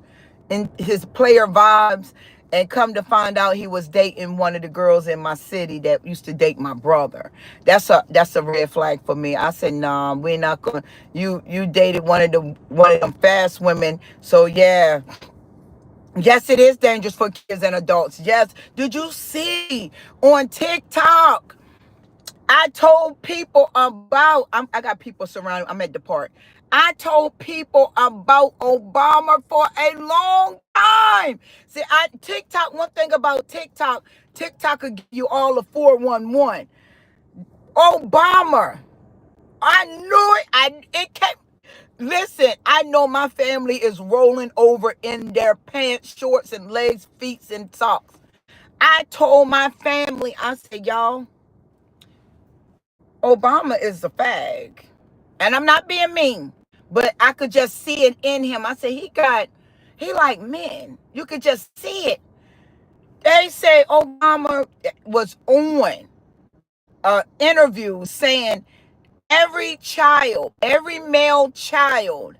Speaker 1: vibes, and come to find out he was dating one of the girls in my city that used to date my brother. That's a red flag for me. I said, nah, we're not gonna. You dated one of them fast women, so yeah. Yes, it is dangerous for kids and adults. Yes. Did you see on TikTok? I told people about, I got people surrounding, I'm at the park. I told people about Obama for a long time. See, TikTok, one thing about TikTok, TikTok could give you all the 411. Obama, I knew it. It came. Listen, I know my family is rolling over in their pants, shorts, and legs, feet, and socks. I told my family, I said, y'all, Obama is a fag. And I'm not being mean, but I could just see it in him. I said, he like men. You could just see it. They say Obama was on an interview saying every male child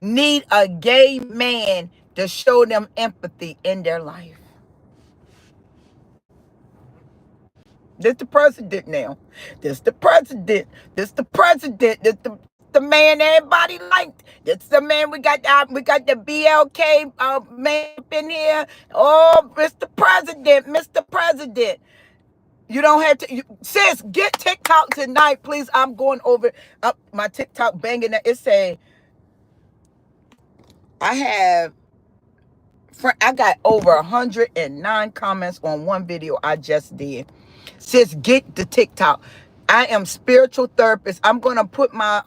Speaker 1: need a gay man to show them empathy in their life. This the president now. This the president. This the president. This the man everybody liked. This the man we got the BLK man up in here. Oh, Mr. President, Mr. President. You don't have to, sis, get TikTok tonight, please. I'm going over up my TikTok banging that. It say I got over 109 comments on one video I just did. Sis, get the TikTok. I am spiritual therapist. I'm gonna put my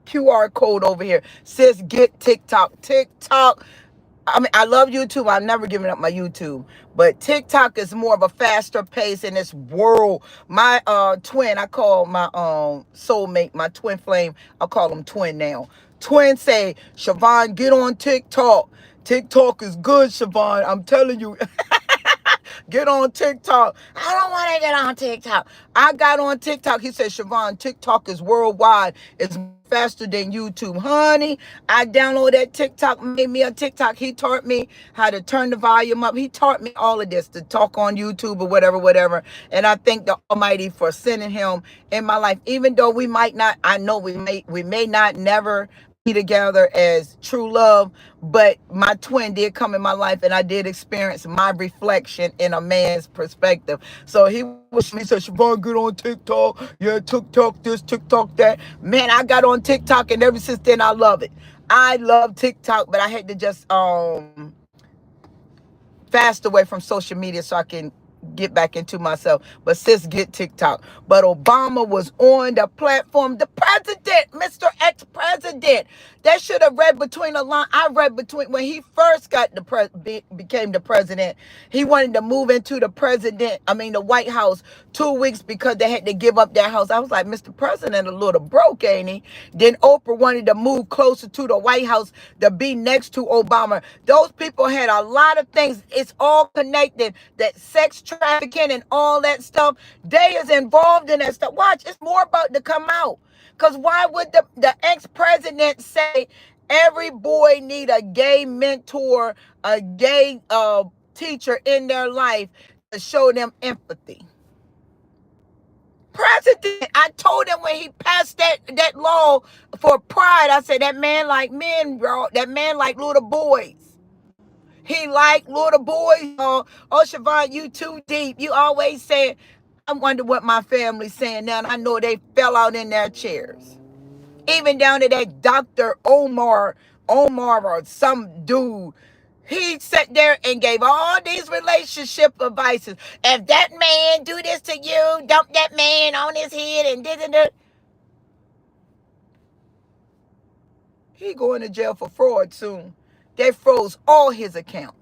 Speaker 1: QR code over here. Sis, get TikTok. TikTok. I mean, I love YouTube. I've never given up my YouTube, but TikTok is more of a faster pace in this world. My twin, I call my soulmate, my twin flame, I call him twin now. Twin say, Siobhan, get on TikTok. TikTok is good, Siobhan. I'm telling you. Get on TikTok. I don't want to get on TikTok. I got on TikTok. He said, Siobhan, TikTok is worldwide. It's faster than YouTube. Honey, I downloaded TikTok, made me a TikTok. He taught me how to turn the volume up. He taught me all of this to talk on YouTube or whatever. And I thank the Almighty for sending him in my life. Even though we might not, I know we may not never be together as true love, but my twin did come in my life, and I did experience my reflection in a man's perspective. So he said, Siobhan, get on TikTok. Yeah, TikTok this, TikTok that. Man, I got on TikTok, and ever since then I love it. I love TikTok, but I had to just fast away from social media so I can get back into myself. But sis, get TikTok. But Obama was on the platform. The president, Mr. Ex-President, that should have read between the line. I read between when he first got became the president. He wanted to move into the White House 2 weeks because they had to give up their house. I was like, Mr. President, a little broke, ain't he? Then Oprah wanted to move closer to the White House to be next to Obama. Those people had a lot of things. It's all connected. That sex trafficking and all that stuff, they is involved in that stuff. Watch, it's more about to come out. Because why would the ex-president say every boy need a gay mentor, a gay teacher in their life to show them empathy? president. I told him when he passed that law for pride, I said, that man like men, bro. That man like little boys. He like little boys. Oh, Siobhan, you too deep. You always say, I wonder what my family's saying now. And I know they fell out in their chairs. Even down to that Dr. Omar or some dude. He sat there and gave all these relationship advices. If that man do this to you, dump that man on his head and da. He going to jail for fraud soon. They froze all his accounts.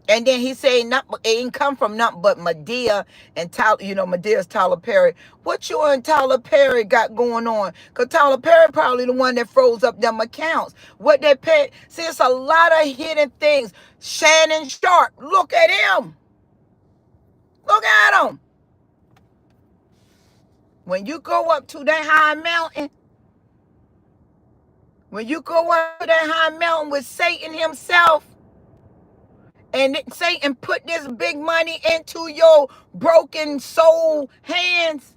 Speaker 1: And then he said it ain't come from nothing but Madea and Tyler, Madea's Tyler Perry. What you and Tyler Perry got going on? Because Tyler Perry probably the one that froze up them accounts. What they paid. See, it's a lot of hidden things. Shannon Sharpe, look at him. Look at him. When you go up to that high mountain, with Satan himself, and Satan put this big money into your broken soul hands,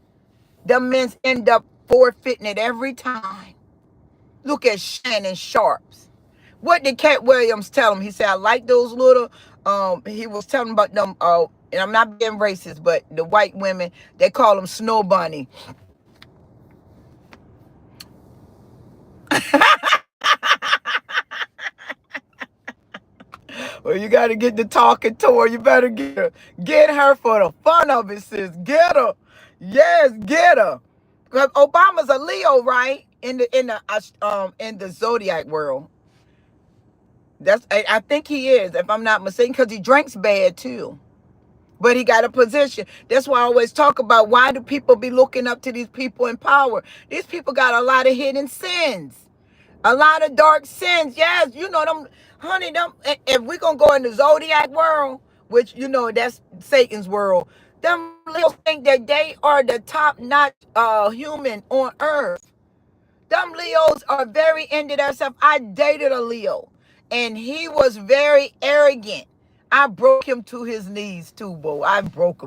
Speaker 1: the men end up forfeiting it every time. Look at Shannon Sharpe's. What did Cat Williams tell him? He said, I like those little, he was telling about them, and I'm not being racist, but the white women, they call them snow bunny. Well, you got to get the talking to her. You better get her for the fun of it, sis. Get her. Yes, get her. Because Obama's a Leo, right? In the zodiac world. I think he is, if I'm not mistaken, because he drinks bad too. But he got a position. That's why I always talk about, why do people be looking up to these people in power? These people got a lot of hidden sins. A lot of dark sins. Yes, them, honey, if we're going to go in the zodiac world, which, that's Satan's world, them Leos think that they are the top-notch human on earth. Them Leos are very into themselves. I dated a Leo, and he was very arrogant. I broke him to his knees too, Bo. I broke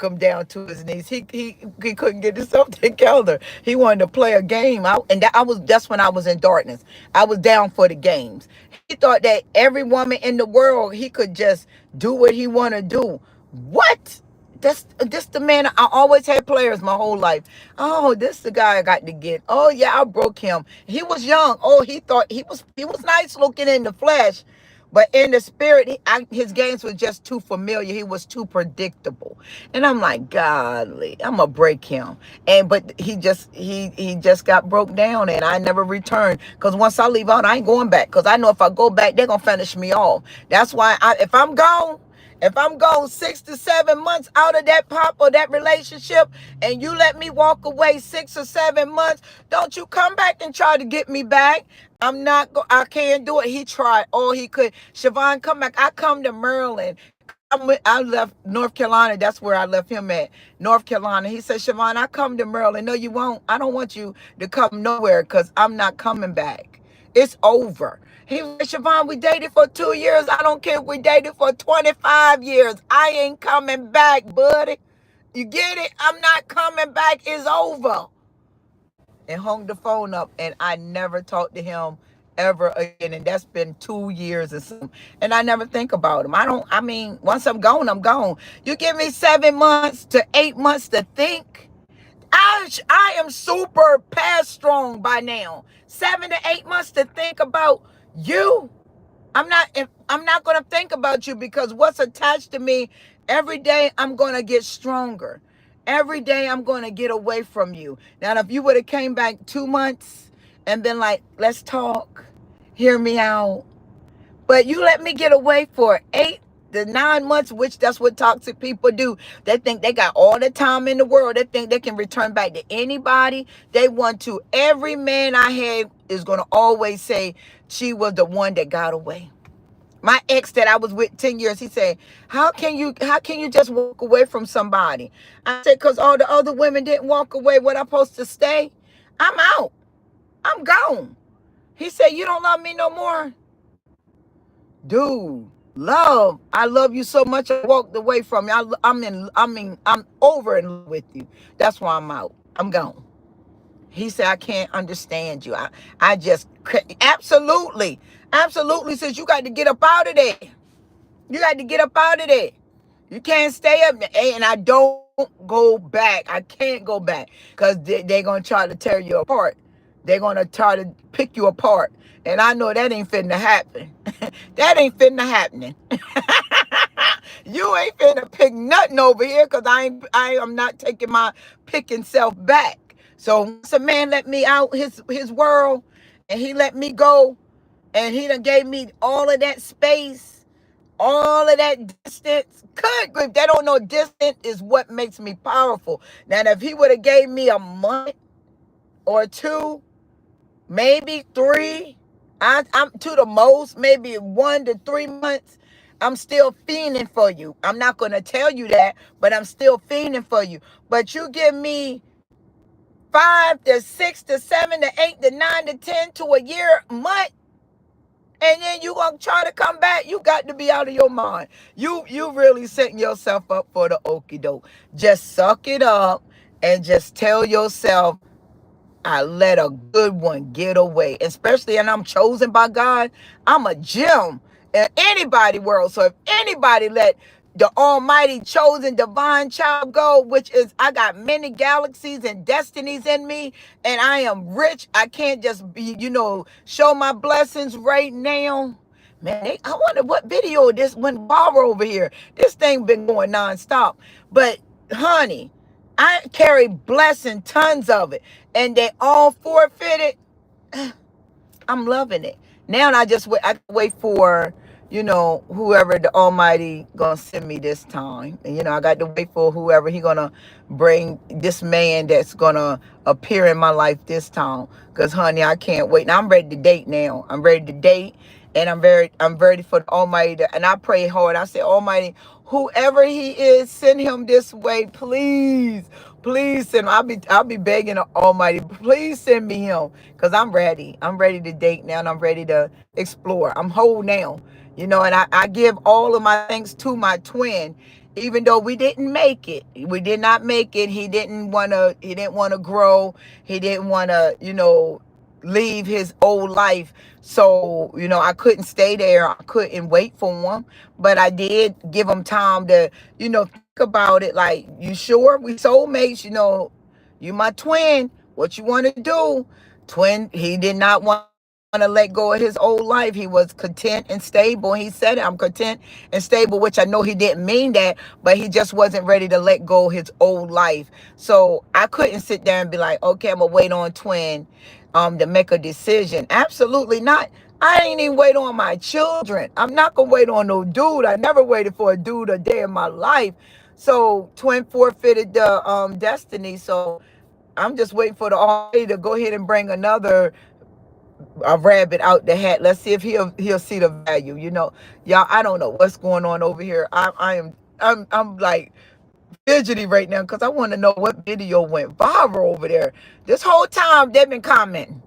Speaker 1: him down to his knees. He couldn't get himself together. He wanted to play a game. That's when I was in darkness. I was down for the games. He thought that every woman in the world, he could just do what he want to do. What? This the man. I always had players my whole life. Oh, this the guy I got to get. Oh yeah, I broke him. He was young. Oh, he thought he was nice looking in the flesh, but in the spirit, his games were just too familiar. He was too predictable. And I'm like, godly, I'm gonna break him. But he just got broke down, and I never returned. Because once I leave out, I ain't going back. Because I know if I go back, they're gonna finish me off. That's why if I'm gone 6 to 7 months out of that pop or that relationship, and you let me walk away 6 or 7 months, don't you come back and try to get me back. I can't do it. He tried all he could. Siobhan, come back. I come to Maryland. I left North Carolina. That's where I left him at, North Carolina. He said, Siobhan, I come to Maryland. No, you won't. I don't want you to come nowhere because I'm not coming back. It's over. He said, Siobhan, we dated for 2 years. I don't care if we dated for 25 years. I ain't coming back, buddy. You get it? I'm not coming back. It's over. And hung the phone up, and I never talked to him ever again. And that's been 2 years or something. And I never think about him. Once I'm gone, I'm gone. You give me 7 months to 8 months to think. I am super past strong by now. 7 to 8 months to think about you. I'm not going to think about you, because what's attached to me, every day I'm going to get stronger. Every day I'm going to get away from you. Now, if you would have came back 2 months and been like, let's talk, hear me out. But you let me get away for 8 to 9 months, which that's what toxic people do. They think they got all the time in the world. They think they can return back to anybody they want to. Every man I had is going to always say she was the one that got away. My ex that I was with 10 years, he said, how can you just walk away from somebody? I said, because all the other women didn't walk away. What, I'm supposed to stay? I'm out. I'm gone. He said, you don't love me no more? Dude, Love, I love you so much. I walked away from you. I'm over in love with you. That's why I'm out. I'm gone. He said, I can't understand you. I just, absolutely, absolutely, says you got to get up out of there. You got to get up out of there. You can't stay up there. And I don't go back. I can't go back because they're going to try to tear you apart. They're going to try to pick you apart. And I know that ain't finna happen. That ain't finna happening. You ain't finna pick nothing over here because I am not taking my picking self back. So once a man let me out his world and he let me go and he done gave me all of that space, all of that distance. Good grief, they don't know distance is what makes me powerful. Now, if he would have gave me a month or two, maybe three, I'm to the most, maybe 1 to 3 months, I'm still fiending for you. I'm not going to tell you that, but I'm still fiending for you. But you give me 5 to 6 to 7 to 8 to 9 to 10 to a year, month, and then you gonna try to come back. You got to be out of your mind. You really setting yourself up for the okie doke. Just suck it up and just tell yourself, I let a good one get away. Especially, and I'm chosen by God. I'm a gem in anybody's world. So if anybody let the almighty chosen divine child go, which is, I got many galaxies and destinies in me, and I am rich. I can't just be, show my blessings right now. Man, I wonder what video this went viral over here. This thing been going nonstop. But honey, I carry blessing, tons of it, and they all forfeited. I'm loving it. Now I wait for, whoever the Almighty gonna send me this time. And I got to wait for whoever he gonna bring, this man that's gonna appear in my life this time. Cause honey, I can't wait. Now I'm ready to date now. I'm ready to date. And I'm ready for the Almighty and I pray hard. I say, Almighty, whoever he is, send him this way, please. Please send him. I'll be begging the Almighty, please send me him. Because I'm ready. I'm ready to date now and I'm ready to explore. I'm whole now. And I give all of my thanks to my twin, even though we didn't make it. We did not make it. He didn't want to grow. He didn't want to, leave his old life. So, I couldn't stay there. I couldn't wait for him. But I did give him time to, think about it. Like, you sure we soulmates? You my twin. What you want to do? Twin, he did not want to let go of his old life. He was content and stable. He said it, I'm content and stable, which I know he didn't mean that, but he just wasn't ready to let go of his old life. So I couldn't sit there and be like, okay, I'm gonna wait on twin to make a decision. Absolutely not. I ain't even wait on my children. I'm not gonna wait on no dude. I never waited for a dude a day in my life. So twin forfeited the destiny. So I'm just waiting for the Almighty to go ahead and bring another a rabbit out the hat. Let's see if he'll see the value. Y'all. I don't know what's going on over here. I'm like fidgety right now because I want to know what video went viral over there. This whole time they've been commenting.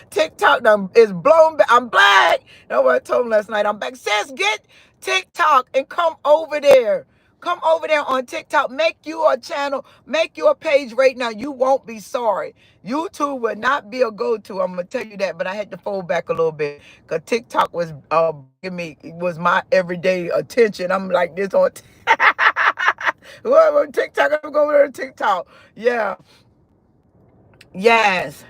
Speaker 1: TikTok is blown back. I'm black. That's what I told him last night. I'm back. Sis, get TikTok and come over there. Come over there on TikTok. Make you a channel. Make you a page right now. You won't be sorry. YouTube will not be a go-to. I'm going to tell you that. But I had to fold back a little bit because TikTok was giving me, it was my everyday attention. I'm like this on TikTok. I'm going over to TikTok. Yeah. Yes.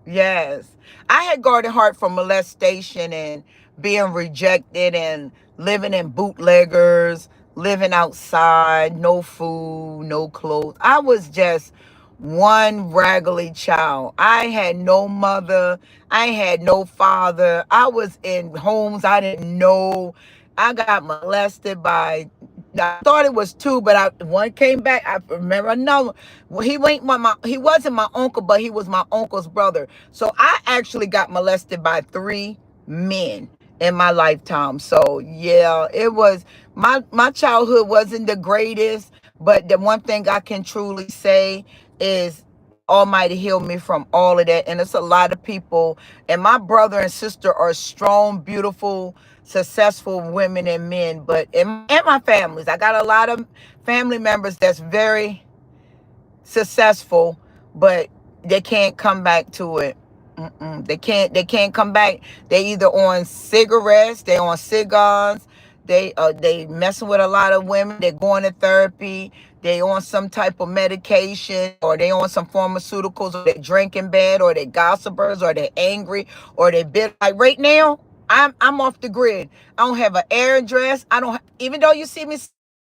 Speaker 1: Yes. I had guarded heart from molestation and being rejected and living in bootleggers, living outside, no food, no clothes. I was just one raggedy child. I had no mother. I had no father. I was in homes I didn't know. I got molested by, I thought it was two, but one came back. I remember another. Well, he wasn't my uncle, but he was my uncle's brother. So I actually got molested by 3 men in my lifetime. So yeah, it was my childhood wasn't the greatest, but the one thing I can truly say is Almighty heal me from all of that. And it's a lot of people. And my brother and sister are strong, beautiful, successful women and men. But in my families, I got a lot of family members that's very successful, but they can't come back to it. They can't come back. They either on cigarettes, they on cigars, they messing with a lot of women, they're going to therapy, they on some type of medication, or they on some pharmaceuticals, or they drinking bad, or they gossipers, or they angry, or they bitter. Like right now, I'm off the grid. I don't have an address. I don't even though you see me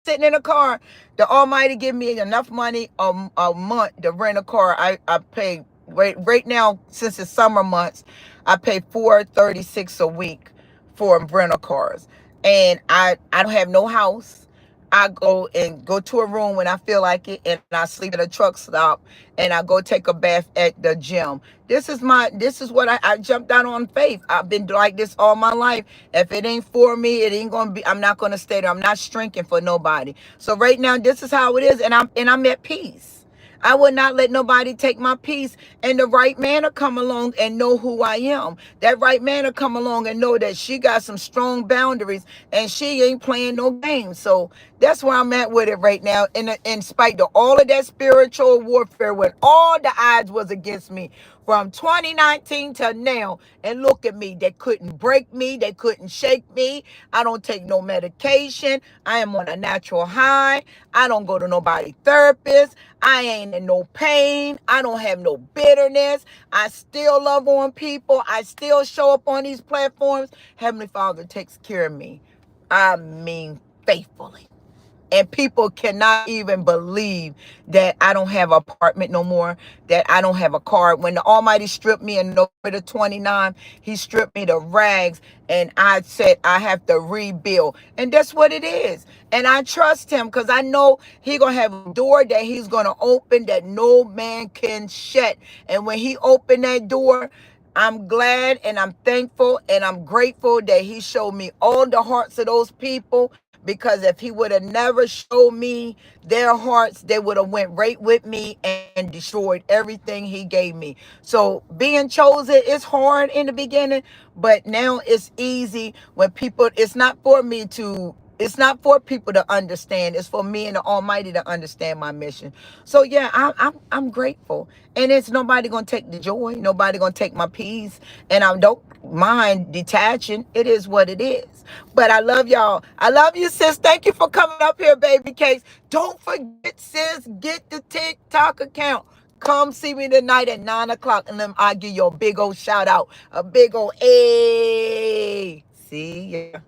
Speaker 1: sitting in a car, the Almighty give me enough money a month to rent a car. I pay right now, since it's summer months, I pay $436 a week for rental cars. And I don't have no house. I go to a room when I feel like it, and I sleep at a truck stop, and I go take a bath at the gym. This is what I jumped out on faith. I've been like this all my life. If it ain't for me, it ain't gonna be. I'm not gonna stay there. I'm not shrinking for nobody. So right now, this is how it is, and I'm at peace. I would not let nobody take my peace. And the right man will come along and know who I am. That right man will come along and know that she got some strong boundaries and she ain't playing no games. So that's where I'm at with it right now. In spite of all of that spiritual warfare, when all the odds was against me from 2019 to now, and look at me, they couldn't break me, they couldn't shake me. I don't take no medication. I am on a natural high. I don't go to nobody therapist. I ain't in no pain. I don't have no bitterness. I still love on people. I still show up on these platforms. Heavenly Father takes care of me. I mean, faithfully. And people cannot even believe that I don't have an apartment no more, that I don't have a car. When the Almighty stripped me in November 29, he stripped me to rags, and I said I have to rebuild. And that's what it is. And I trust him because I know he going to have a door that he's going to open that no man can shut. And when he opened that door, I'm glad and I'm thankful and I'm grateful that he showed me all the hearts of those people, because if he would have never showed me their hearts, they would have went right with me and destroyed everything he gave me. So being chosen is hard in the beginning, but now it's easy when people, it's not for people to understand. It's for me and the Almighty to understand my mission. So yeah, I'm grateful, and it's nobody gonna take the joy. Nobody gonna take my peace, and I don't mind detaching. It is what it is. But I love y'all. I love you, sis. Thank you for coming up here, baby cakes. Don't forget, sis, get the TikTok account. Come see me tonight at 9 o'clock, and then I'll give you a big old shout out. A big old A. See ya.